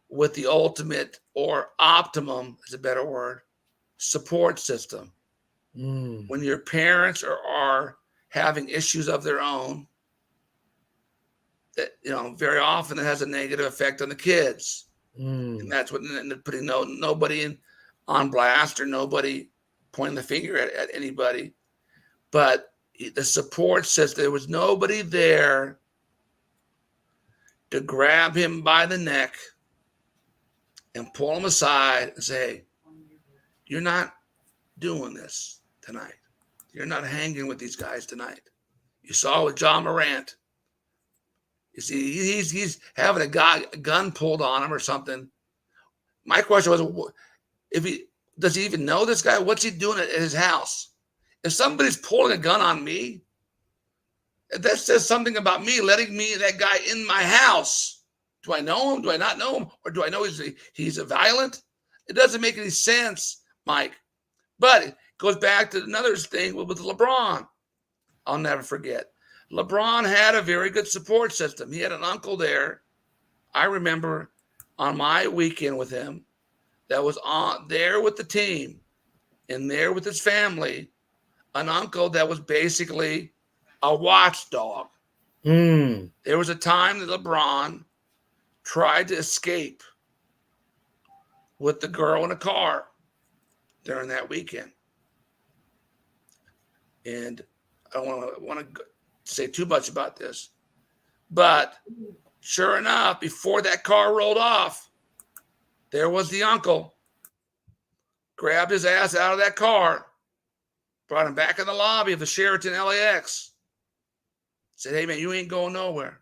with the ultimate or optimum, is a better word, support system. When your parents are having issues of their own, that very often it has a negative effect on the kids. And that's what putting nobody on blast or nobody pointing the finger at anybody. But the support system, there was nobody there to grab him by the neck and pull him aside and say, hey, you're not doing this tonight. You're not hanging with these guys tonight. You saw with John Morant. You see, he's having a gun pulled on him or something. My question was, does he even know this guy? What's he doing at his house? If somebody's pulling a gun on me, that says something about me, letting that guy in my house. Do I know him? Do I not know him? Or do I know he's a violent? It doesn't make any sense, Mike. But it goes back to another thing with LeBron. I'll never forget. LeBron had a very good support system. He had an uncle there. I remember on my weekend with him that was on there with the team and there with his family, an uncle that was basically a watchdog. There was a time that LeBron tried to escape with the girl in a car during that weekend. And I don't want to say too much about this, but sure enough, before that car rolled off, there was the uncle, grabbed his ass out of that car, brought him back in the lobby of the Sheraton LAX, said, hey, man, you ain't going nowhere.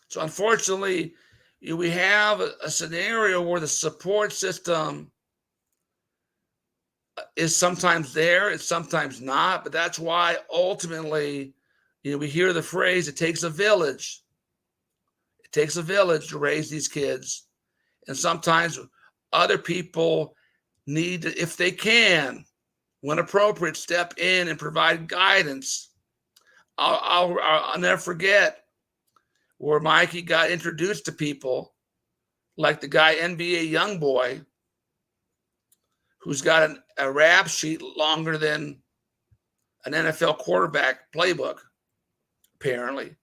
So unfortunately, we have a scenario where the support system is sometimes there, it's sometimes not, but that's why ultimately, we hear the phrase, it takes a village. It takes a village to raise these kids. And sometimes other people need to, if they can, when appropriate, step in and provide guidance. I'll never forget where Mikey got introduced to people like the guy NBA Youngboy, who's got a rap sheet longer than an NFL quarterback playbook, apparently.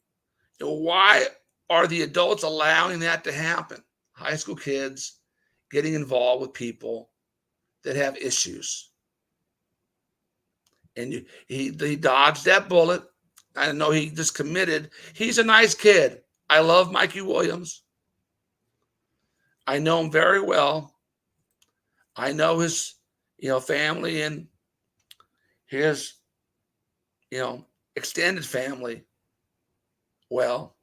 Why are the adults allowing that to happen? High school kids getting involved with people that have issues. And he dodged that bullet. I know he just committed. He's a nice kid. I love Mikey Williams. I know him very well. I know his, family and his, extended family well.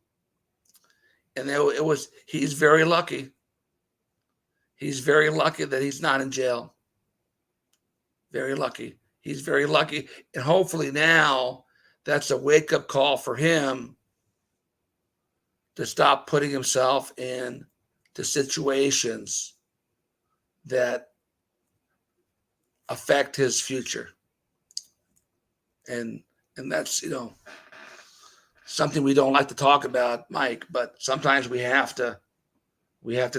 And he's very lucky. He's very lucky that he's not in jail. Very lucky. He's very lucky. And hopefully now that's a wake-up call for him to stop putting himself in the situations that affect his future. And that's, something we don't like to talk about, Mike, but sometimes we have to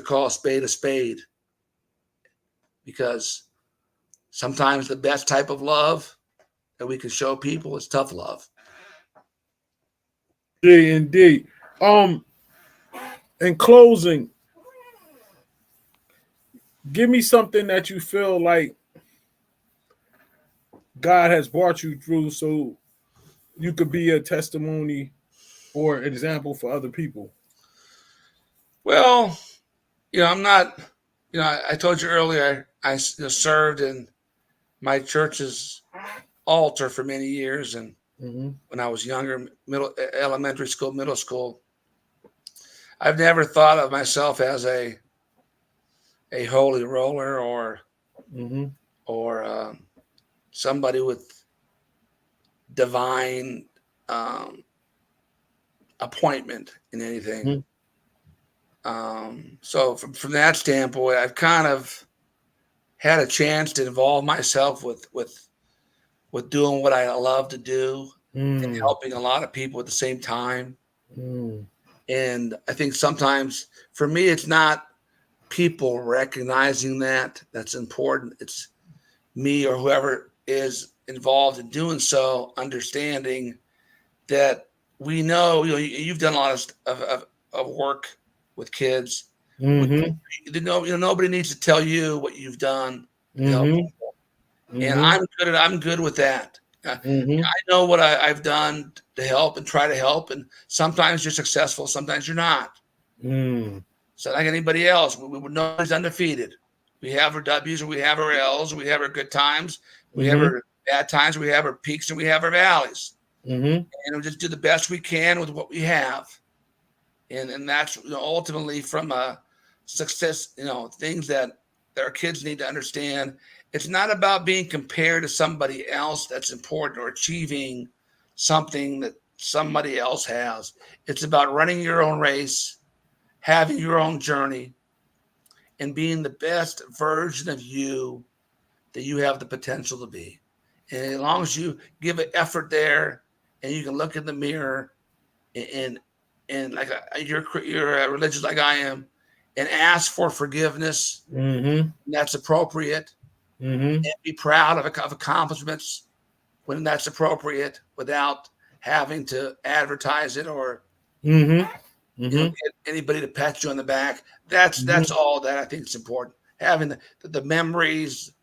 call a spade, because sometimes the best type of love that we can show people is tough love. Yeah, indeed. In closing, give me something that you feel like God has brought you through so you could be a testimony or example for other people. Well, I'm not, I told you earlier, I served in my church's altar for many years. And when I was younger, elementary school, middle school, I've never thought of myself as a holy roller or somebody with divine appointment in anything. So from that standpoint, I've kind of had a chance to involve myself with doing what I love to do and helping a lot of people at the same time. And I think sometimes for me, it's not people recognizing that's important. It's me or whoever is involved in doing so, understanding that we know, you've done a lot of work with kids. Nobody needs to tell you what you've done to help people. And I'm good with that. I know what I've done to help and try to help. And sometimes you're successful, sometimes you're not. So like anybody else, nobody's undefeated. We have our W's and we have our L's. We have our good times. We have our bad times. We have our peaks and we have our valleys. And we just do the best we can with what we have. And that's ultimately from a success, things that our kids need to understand. It's not about being compared to somebody else that's important or achieving something that somebody else has. It's about running your own race, having your own journey, and being the best version of you that you have the potential to be. And as long as you give an effort there and you can look in the mirror and like you're religious like I am and ask for forgiveness, that's appropriate, and be proud of accomplishments when that's appropriate without having to advertise it or get anybody to pat you on the back. That's all that I think is important. Having the memories,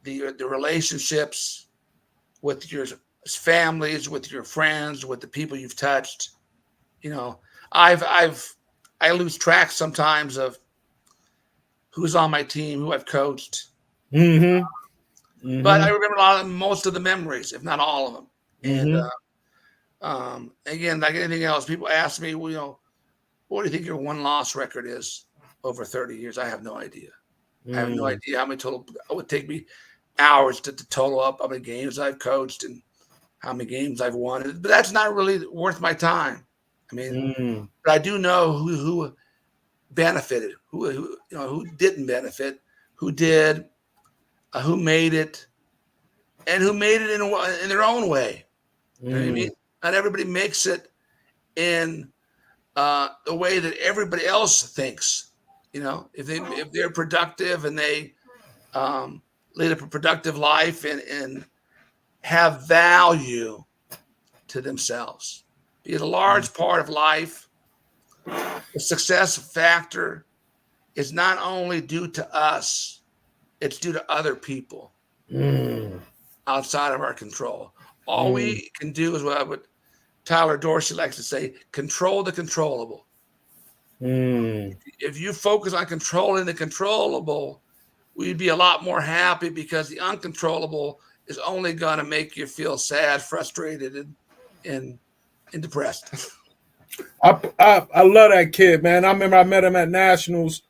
the relationships with your families, with your friends, with the people you've touched. I lose track sometimes of who's on my team, who I've coached. But I remember most of the memories, if not all of them. And again, like anything else, people ask me, what do you think your win-loss record is over 30 years? I have no idea. I have no idea how many total. It would take me hours to total up how many games I've coached and how many games I've won. But that's not really worth my time. I mean, but I do know who benefited, who didn't benefit, who did, who made it, and who made it in their own way. You know what I mean? Not everybody makes it in the way that everybody else thinks. If they're productive and they lead a productive life and have value to themselves. Because a large part of life, the success factor is not only due to us, it's due to other people outside of our control. All we can do is what Tyler Dorsey likes to say, control the controllable. If you focus on controlling the controllable, we'd be a lot more happy, because the uncontrollable is only going to make you feel sad, frustrated, and depressed. I love that kid, man. I remember I met him at Nationals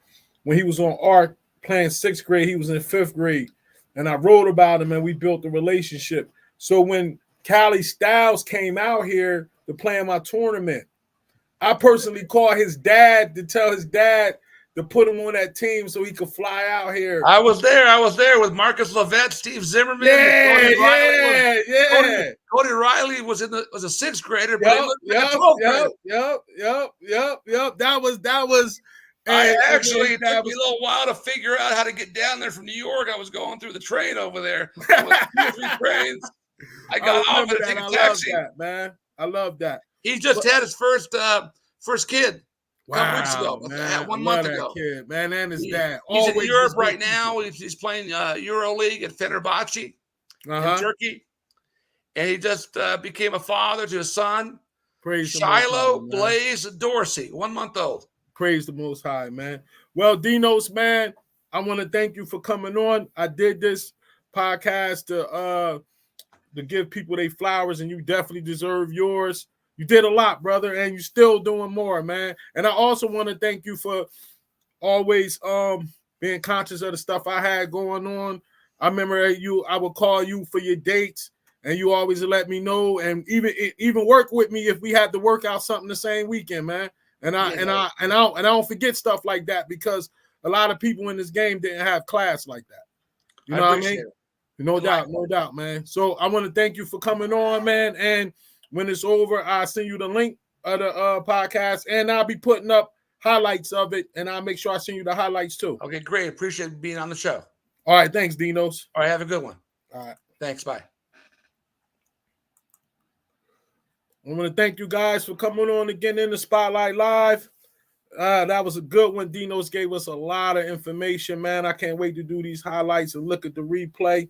when he was on art playing 6th grade. He was in 5th grade. And I wrote about him and we built a relationship. So when Callie Styles came out here to play in my tournament, I personally called his dad to tell his dad to put him on that team so he could fly out here. I was there with Marcus Levette, Steve Zimmerman. Cody Riley was a 6th grader, but he looked like a 12th grader. Yep. That was. It took me a little while to figure out how to get down there from New York. I was going through the train over there. It was 2 or 3 trains. I got off and take a taxi. I love that. He just had his first kid. Wow, a couple weeks ago, man. 1 month ago. Kid, man, and his dad. He's in Europe right now. He's playing EuroLeague at Fenerbahce in Turkey. And he just became a father to his son, Shiloh Blaze Dorsey, 1 month old. Praise the Most High, man. Well, Dinos, man, I want to thank you for coming on. I did this podcast to give people their flowers, and you definitely deserve yours. You did a lot, brother, and you're still doing more, man. And I also want to thank you for always being conscious of the stuff I had going on. I remember I would call you for your dates, and you always let me know, and even work with me if we had to work out something the same weekend, man. And I don't forget stuff like that, because a lot of people in this game didn't have class like that. You know what I mean? No doubt, man. So I want to thank you for coming on, man. And when it's over, I'll send you the link of the podcast, and I'll be putting up highlights of it, and I'll make sure I send you the highlights too. Okay, great. Appreciate being on the show. All right, thanks, Dinos. All right, have a good one. All right. Thanks, bye. I want to thank you guys for coming on again in the Spotlight Live. That was a good one. Dinos gave us a lot of information, man. I can't wait to do these highlights and look at the replay.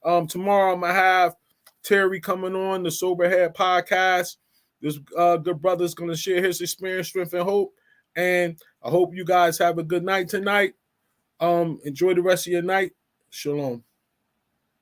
Tomorrow I'm going to have Terry coming on the Soberhead podcast. This good brother's going to share his experience, strength, and hope. And I hope you guys have a good night tonight. Enjoy the rest of your night. Shalom.